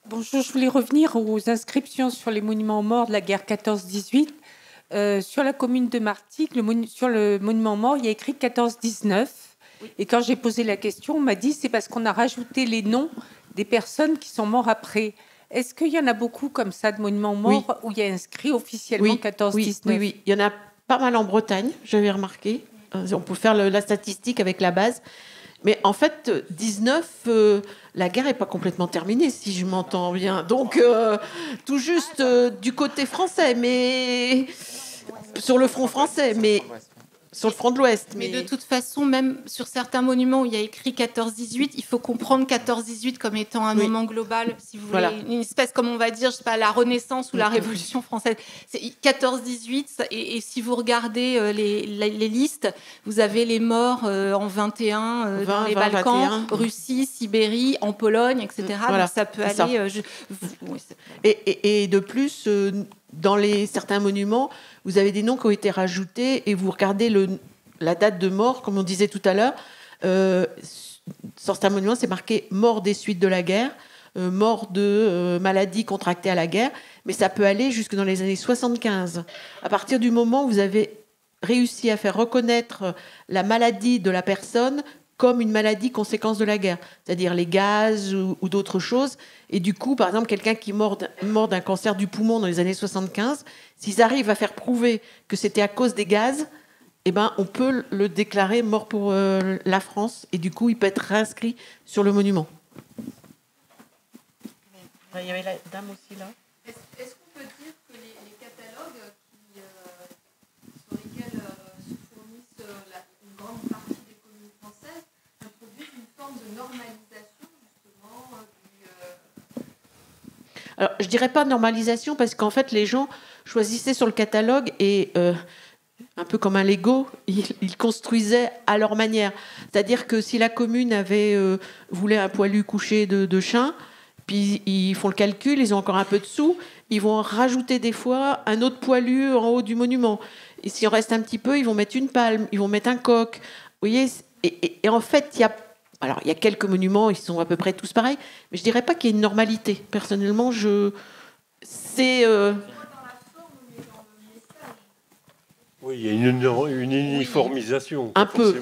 Bonjour, je voulais revenir aux inscriptions sur les monuments aux morts de la guerre 14-18. Sur la commune de Martigues, sur le monument aux morts, il y a écrit 14-19. Oui. Et quand j'ai posé la question, on m'a dit c'est parce qu'on a rajouté les noms des personnes qui sont mortes après. Est-ce qu'il y en a beaucoup comme ça de monuments aux morts où il y a inscrit officiellement 14-19? Oui. Il y en a pas mal en Bretagne, j'avais remarqué. On peut faire la statistique avec la base. Mais en fait, 19, la guerre n'est pas complètement terminée, si je m'entends bien. Donc, tout juste du côté français, mais sur le front français, mais sur le front de l'Ouest. Mais de toute façon, même sur certains monuments où il y a écrit 14-18, il faut comprendre 14-18 comme étant un moment global, si vous voulez, une espèce, comme on va dire, je sais pas, la Renaissance ou la Révolution française. C'est 14-18, et si vous regardez les listes, vous avez les morts en 21 dans les Balkans, 21. Russie, Sibérie, en Pologne, etc. Voilà, donc ça peut aller... Et de plus, dans certains monuments, vous avez des noms qui ont été rajoutés et vous regardez la date de mort, comme on disait tout à l'heure. Sur certains monuments, c'est marqué « mort des suites de la guerre », mort de maladies contractées à la guerre, mais ça peut aller jusque dans les années 75. À partir du moment où vous avez réussi à faire reconnaître la maladie de la personne comme une maladie conséquence de la guerre, c'est-à-dire les gaz ou d'autres choses. Et du coup, par exemple, quelqu'un qui mort d'un cancer du poumon dans les années 75, s'ils arrivent à faire prouver que c'était à cause des gaz, eh ben, on peut le déclarer mort pour la France, et du coup, il peut être réinscrit sur le monument. Il y avait la dame aussi là. Est-ce qu'on peut dire que les catalogues sur lesquels se fournissent une grande partie des communes françaises introduisent une forme de normalisation justement Alors, je dirais pas normalisation parce qu'en fait, les gens choisissaient sur le catalogue et un peu comme un Lego, ils construisaient à leur manière. C'est-à-dire que si la commune voulait un poilu couché de chien, puis ils font le calcul, ils ont encore un peu de sous, ils vont rajouter des fois un autre poilu en haut du monument. Et s'il en reste un petit peu, ils vont mettre une palme, ils vont mettre un coq. Vous voyez, et en fait, il y a quelques monuments, ils sont à peu près tous pareils, mais je dirais pas qu'il y ait une normalité. Personnellement, Oui, il y a une uniformisation. Un peu.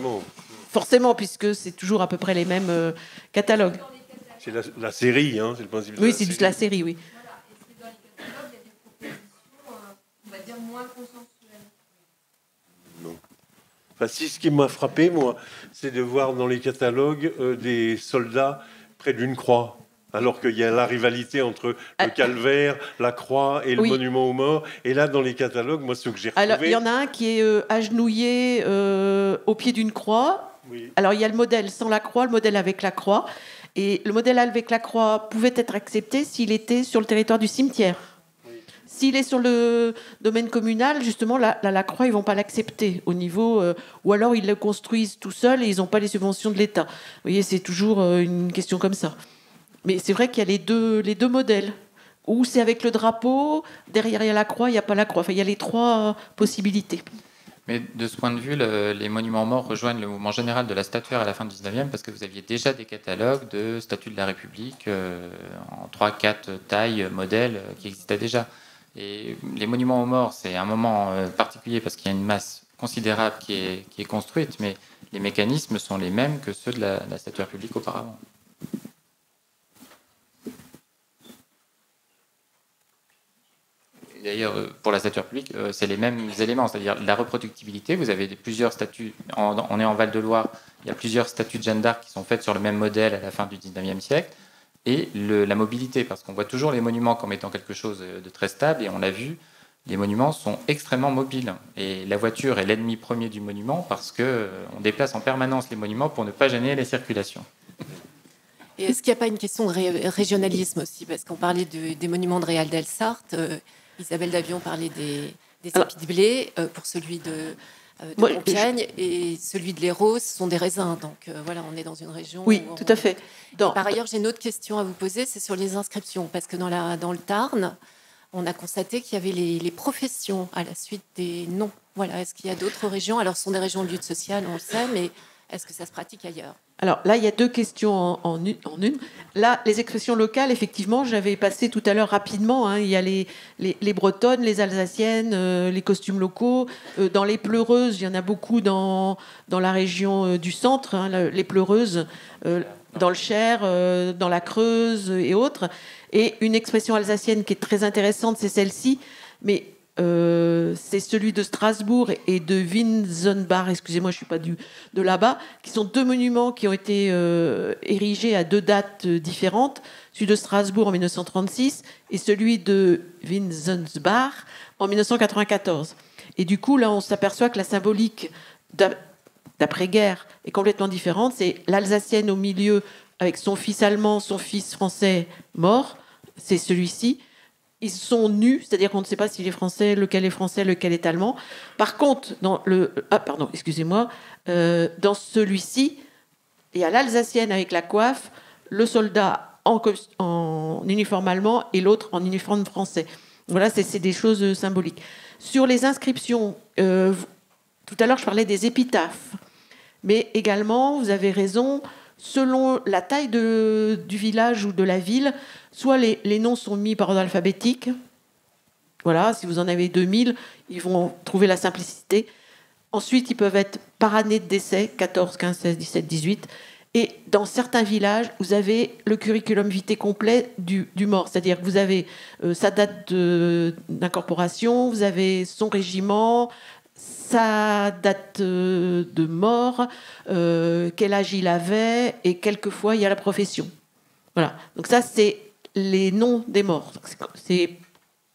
Forcément, puisque c'est toujours à peu près les mêmes catalogues. C'est la série, hein, c'est le principe. Oui, c'est juste la série, oui. Voilà. Est-ce que dans les catalogues, il y a des propositions, on va dire, moins consensuelles? Non. Enfin, si, ce qui m'a frappé, moi, c'est de voir dans les catalogues des soldats près d'une croix. Alors qu'il y a la rivalité entre le calvaire, la croix et le monument aux morts. Et là, dans les catalogues, moi, ce que j'ai retrouvé... Alors, il y en a un qui est agenouillé au pied d'une croix. Oui. Alors, il y a le modèle sans la croix, le modèle avec la croix. Et le modèle avec la croix pouvait être accepté s'il était sur le territoire du cimetière. Oui. S'il est sur le domaine communal, justement, la croix, ils ne vont pas l'accepter au niveau... ou alors, ils le construisent tout seuls et ils n'ont pas les subventions de l'État. Vous voyez, c'est toujours une question comme ça. Mais c'est vrai qu'il y a les deux modèles. Ou c'est avec le drapeau, derrière il y a la croix, il n'y a pas la croix. Enfin, il y a les trois possibilités. Mais de ce point de vue, les monuments morts rejoignent le mouvement général de la statuaire à la fin du 19e, parce que vous aviez déjà des catalogues de statues de la République en 3-4 tailles, modèles qui existaient déjà. Et les monuments aux morts, c'est un moment particulier parce qu'il y a une masse considérable qui est construite, mais les mécanismes sont les mêmes que ceux de la statuaire publique auparavant. D'ailleurs, pour la statuaire publique, c'est les mêmes éléments, c'est-à-dire la reproductibilité. Vous avez plusieurs statues, on est en Val-de-Loire, il y a plusieurs statues de Jeanne d'Arc qui sont faites sur le même modèle à la fin du 19e siècle. Et la mobilité, parce qu'on voit toujours les monuments comme étant quelque chose de très stable, et on l'a vu, les monuments sont extrêmement mobiles. Et la voiture est l'ennemi premier du monument parce qu'on déplace en permanence les monuments pour ne pas gêner les circulations. Et est-ce qu'il n'y a pas une question de régionalisme aussi? Parce qu'on parlait des monuments de Réal del Sarthe. Isabelle Davion parlait des épis de blé pour celui de Compiègne et celui de l'Hérault, ce sont des raisins. Donc voilà, on est dans une région. Oui, tout à fait. Par ailleurs, j'ai une autre question à vous poser, c'est sur les inscriptions, parce que dans le Tarn, on a constaté qu'il y avait les professions à la suite des noms. Voilà, est-ce qu'il y a d'autres régions? Alors, ce sont des régions de lutte sociale, on le sait, mais est-ce que ça se pratique ailleurs? Alors là, il y a deux questions en une. Là, les expressions locales, effectivement, j'avais passé tout à l'heure rapidement. Hein, il y a les bretonnes, les alsaciennes, les costumes locaux. Dans les pleureuses, il y en a beaucoup dans la région du centre, hein, les pleureuses, dans le Cher, dans la Creuse et autres. Et une expression alsacienne qui est très intéressante, c'est celle-ci. Mais c'est celui de Strasbourg et de Winsenbach, excusez-moi, je ne suis pas de là-bas, qui sont deux monuments qui ont été érigés à deux dates différentes, celui de Strasbourg en 1936 et celui de Winsenbach en 1994. Et du coup, là, on s'aperçoit que la symbolique d'après-guerre est complètement différente. C'est l'Alsacienne au milieu avec son fils allemand, son fils français mort, c'est celui-ci. Ils sont nus, c'est-à-dire qu'on ne sait pas s'il est français, lequel est allemand. Par contre, dans dans celui-ci, il y a l'Alsacienne avec la coiffe, le soldat en uniforme allemand et l'autre en uniforme français. Voilà, c'est des choses symboliques. Sur les inscriptions, tout à l'heure, je parlais des épitaphes. Mais également, vous avez raison, selon la taille du village ou de la ville, soit les noms sont mis par ordre alphabétique. Voilà, si vous en avez 2000, ils vont trouver la simplicité. Ensuite, ils peuvent être par année de décès, 14, 15, 16, 17, 18. Et dans certains villages, vous avez le curriculum vitae complet du mort. C'est-à-dire que vous avez sa date d'incorporation, vous avez son régiment, sa date de mort, quel âge il avait, et quelquefois, il y a la profession. Voilà. Donc ça, c'est les noms des morts. C'est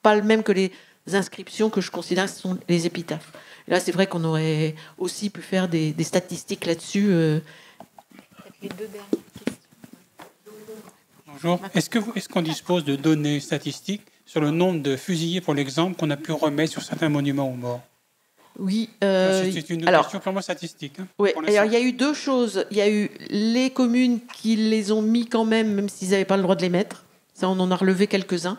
pas le même que les inscriptions que je considère que sont les épitaphes. Et là, c'est vrai qu'on aurait aussi pu faire des statistiques là-dessus. Les deux dernières questions. Bonjour. Est-ce qu'on dispose de données statistiques sur le nombre de fusillés, pour l'exemple, qu'on a pu remettre sur certains monuments aux morts? Oui. C'est une question purement statistique. Hein, oui. Alors, il y a eu deux choses. Il y a eu les communes qui les ont mis quand même s'ils n'avaient pas le droit de les mettre. Ça, on en a relevé quelques-uns.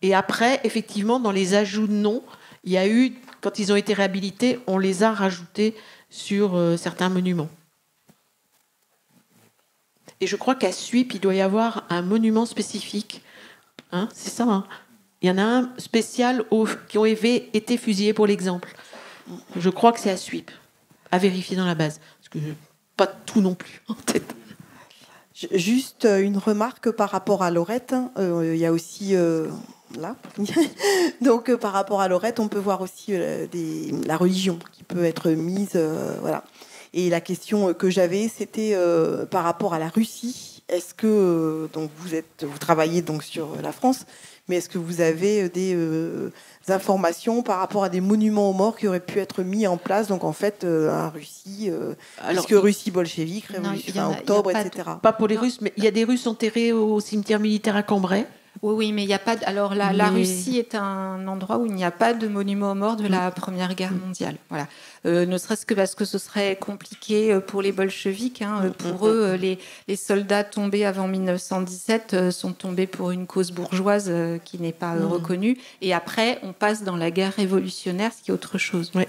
Et après, effectivement, dans les ajouts de noms, il y a eu, quand ils ont été réhabilités, on les a rajoutés sur certains monuments. Et je crois qu'à Suippes, il doit y avoir un monument spécifique. Hein, c'est ça, hein. Il y en a un spécial qui ont été fusillés pour l'exemple. Je crois que c'est à Suippes, à vérifier dans la base. Parce que pas tout non plus en tête. Juste une remarque par rapport à Lorette. Il y a aussi... là. Donc, par rapport à Lorette, on peut voir aussi la religion qui peut être mise... voilà. Et la question que j'avais, c'était par rapport à la Russie. Est-ce que... donc vous travaillez donc sur la France, mais est-ce que vous avez des informations par rapport à des monuments aux morts qui auraient pu être mis en place, donc en fait en Russie, puisque Russie bolchevique, révolution octobre, etc. Pas pour les Russes, mais il y a des Russes enterrés au cimetière militaire à Cambrai. Oui, mais il n'y a pas. Alors la Russie est un endroit où il n'y a pas de monument aux morts de la Première Guerre mondiale. Voilà. Ne serait-ce que parce que ce serait compliqué pour les bolcheviks. Hein. Pour eux, les soldats tombés avant 1917 sont tombés pour une cause bourgeoise qui n'est pas reconnue. Et après, on passe dans la guerre révolutionnaire, ce qui est autre chose. Ouais.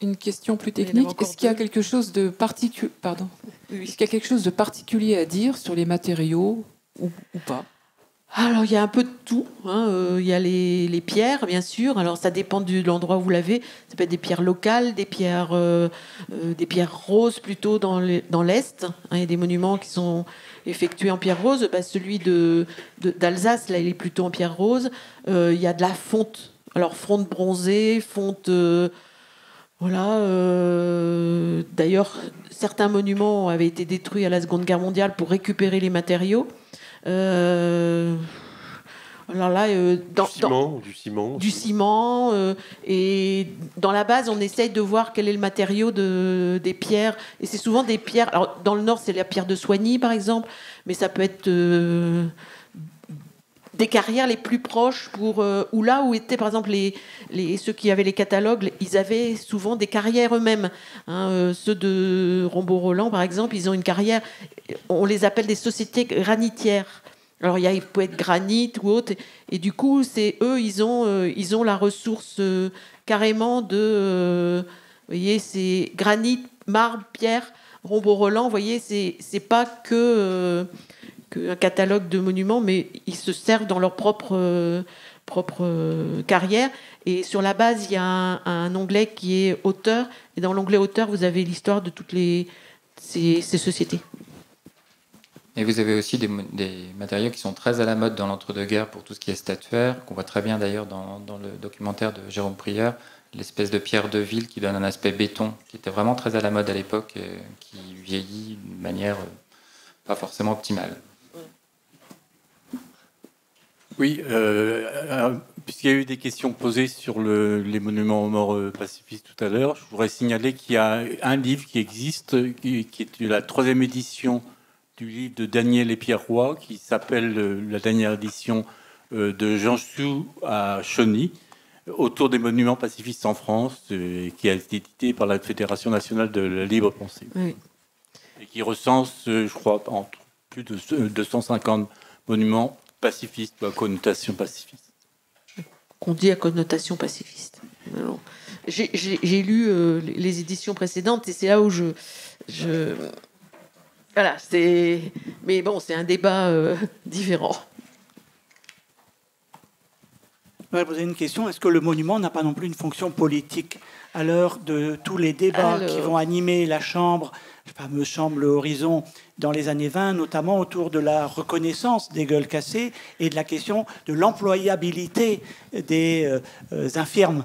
Une question plus technique. Est-ce qu'il y a quelque chose de particulier, Est-ce qu'il y a quelque chose de particulier à dire sur les matériaux ou pas? Alors, il y a un peu de tout. Hein. Il y a les pierres, bien sûr. Alors, ça dépend de l'endroit où vous l'avez. Ça peut être des pierres locales, des pierres roses plutôt dans l'Est. Hein. Il y a des monuments qui sont effectués en pierre rose. Celui d'Alsace, là, il est plutôt en pierre rose. Il y a de la fonte. Alors, fonte bronzée, fonte... Voilà. D'ailleurs, certains monuments avaient été détruits à la Seconde Guerre mondiale pour récupérer les matériaux. Alors là, du ciment. Et dans la base, on essaye de voir quel est le matériau des pierres. Et c'est souvent des pierres. Alors, dans le Nord, c'est la pierre de Soigny, par exemple. Mais ça peut être... des carrières les plus proches ou là où étaient par exemple ceux qui avaient les catalogues, ils avaient souvent des carrières eux-mêmes. Hein, ceux de Rombaud-Roland par exemple, ils ont une carrière, on les appelle des sociétés granitières. Alors il peut être granit ou autre, et du coup c'est eux, ils ont la ressource carrément de, vous voyez, c'est granit, marbre, pierre. Rombaud-Roland, vous voyez, c'est pas que un catalogue de monuments, mais ils se servent dans leur propre carrière. Et sur la base, il y a un onglet qui est auteur. Et dans l'onglet auteur, vous avez l'histoire de toutes ces sociétés. Et vous avez aussi des matériaux qui sont très à la mode dans l'entre-deux-guerres pour tout ce qui est statuaire, qu'on voit très bien d'ailleurs dans le documentaire de Jérôme Prieur, l'espèce de pierre de ville qui donne un aspect béton, qui était vraiment très à la mode à l'époque, et qui vieillit d'une manière pas forcément optimale. Oui, puisqu'il y a eu des questions posées sur les monuments aux morts pacifistes tout à l'heure, je voudrais signaler qu'il y a un livre qui existe, qui est la 3e édition du livre de Daniel et Pierre Roy, qui s'appelle la dernière édition de Jean Chou à Chauny, autour des monuments pacifistes en France, qui a été édité par la Fédération nationale de la libre pensée. Oui. Et qui recense, je crois, entre plus de 250 monuments pacifiste ou à connotation pacifiste. Qu'on dit à connotation pacifiste. J'ai lu les éditions précédentes et c'est là où voilà, mais bon, c'est un débat différent. Je voudrais poser une question. Est-ce que le monument n'a pas non plus une fonction politique à l'heure de tous les débats qui vont animer la Chambre, la fameuse Chambre, le Horizon, dans les années 20, notamment autour de la reconnaissance des gueules cassées et de la question de l'employabilité des infirmes.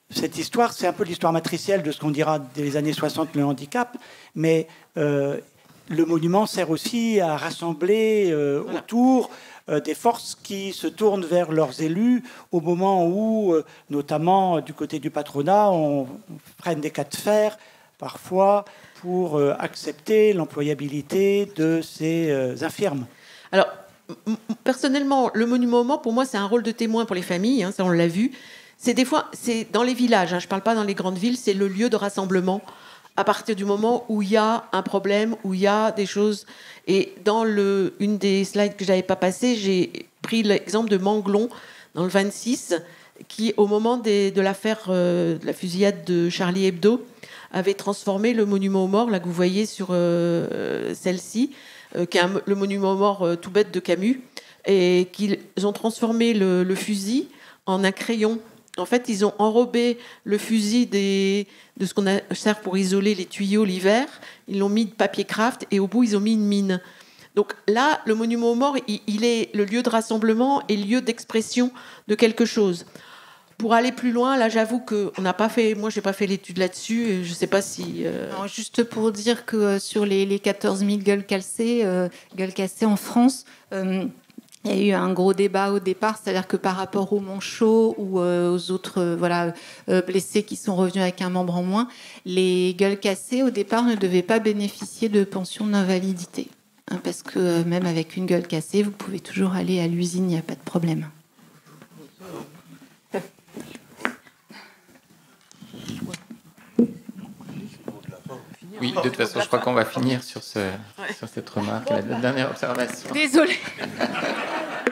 Cette histoire, c'est un peu l'histoire matricielle de ce qu'on dira des années 60, le handicap, mais le monument sert aussi à rassembler autour des forces qui se tournent vers leurs élus au moment où, notamment du côté du patronat, on prenne des cas de fer, parfois, pour accepter l'employabilité de ces infirmes. Alors, personnellement, le monument aux morts, pour moi, c'est un rôle de témoin pour les familles, hein, ça on l'a vu. C'est des fois, c'est dans les villages, je ne parle pas dans les grandes villes, c'est le lieu de rassemblement à partir du moment où il y a un problème, où il y a des choses. Et dans une des slides que je n'avais pas passées, j'ai pris l'exemple de Manglon, dans le 26, qui, au moment de l'affaire de la fusillade de Charlie Hebdo, avait transformé le monument aux morts, là que vous voyez sur celle-ci, qui est le monument aux morts tout bête de Camus, et qu'ils ont transformé le fusil en un crayon. En fait, ils ont enrobé le fusil de ce qu'on sert pour isoler les tuyaux l'hiver. Ils l'ont mis de papier craft et au bout, ils ont mis une mine. Donc là, le monument aux morts, il est le lieu de rassemblement et le lieu d'expression de quelque chose. Pour aller plus loin, là, j'avoue que on n'a pas fait. Moi, j'ai pas fait l'étude là-dessus. Je sais pas si. Non, juste pour dire que sur les 14 000 gueules cassées en France. Il y a eu un gros débat au départ, c'est-à-dire que par rapport aux manchots ou aux autres blessés qui sont revenus avec un membre en moins, les gueules cassées au départ ne devaient pas bénéficier de pension d'invalidité. Parce que même avec une gueule cassée, vous pouvez toujours aller à l'usine, il n'y a pas de problème. Oui, de toute façon, je crois qu'on va finir sur cette remarque. La dernière observation. Désolée.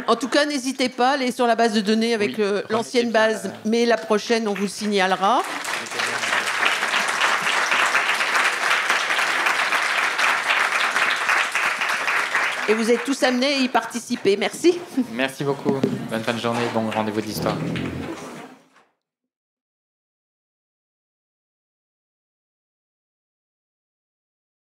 En tout cas, n'hésitez pas à aller sur la base de données avec l'ancienne base, mais la prochaine, on vous le signalera. Et vous êtes tous amenés à y participer. Merci. Merci beaucoup. Bonne fin de journée. Bon rendez-vous d'histoire.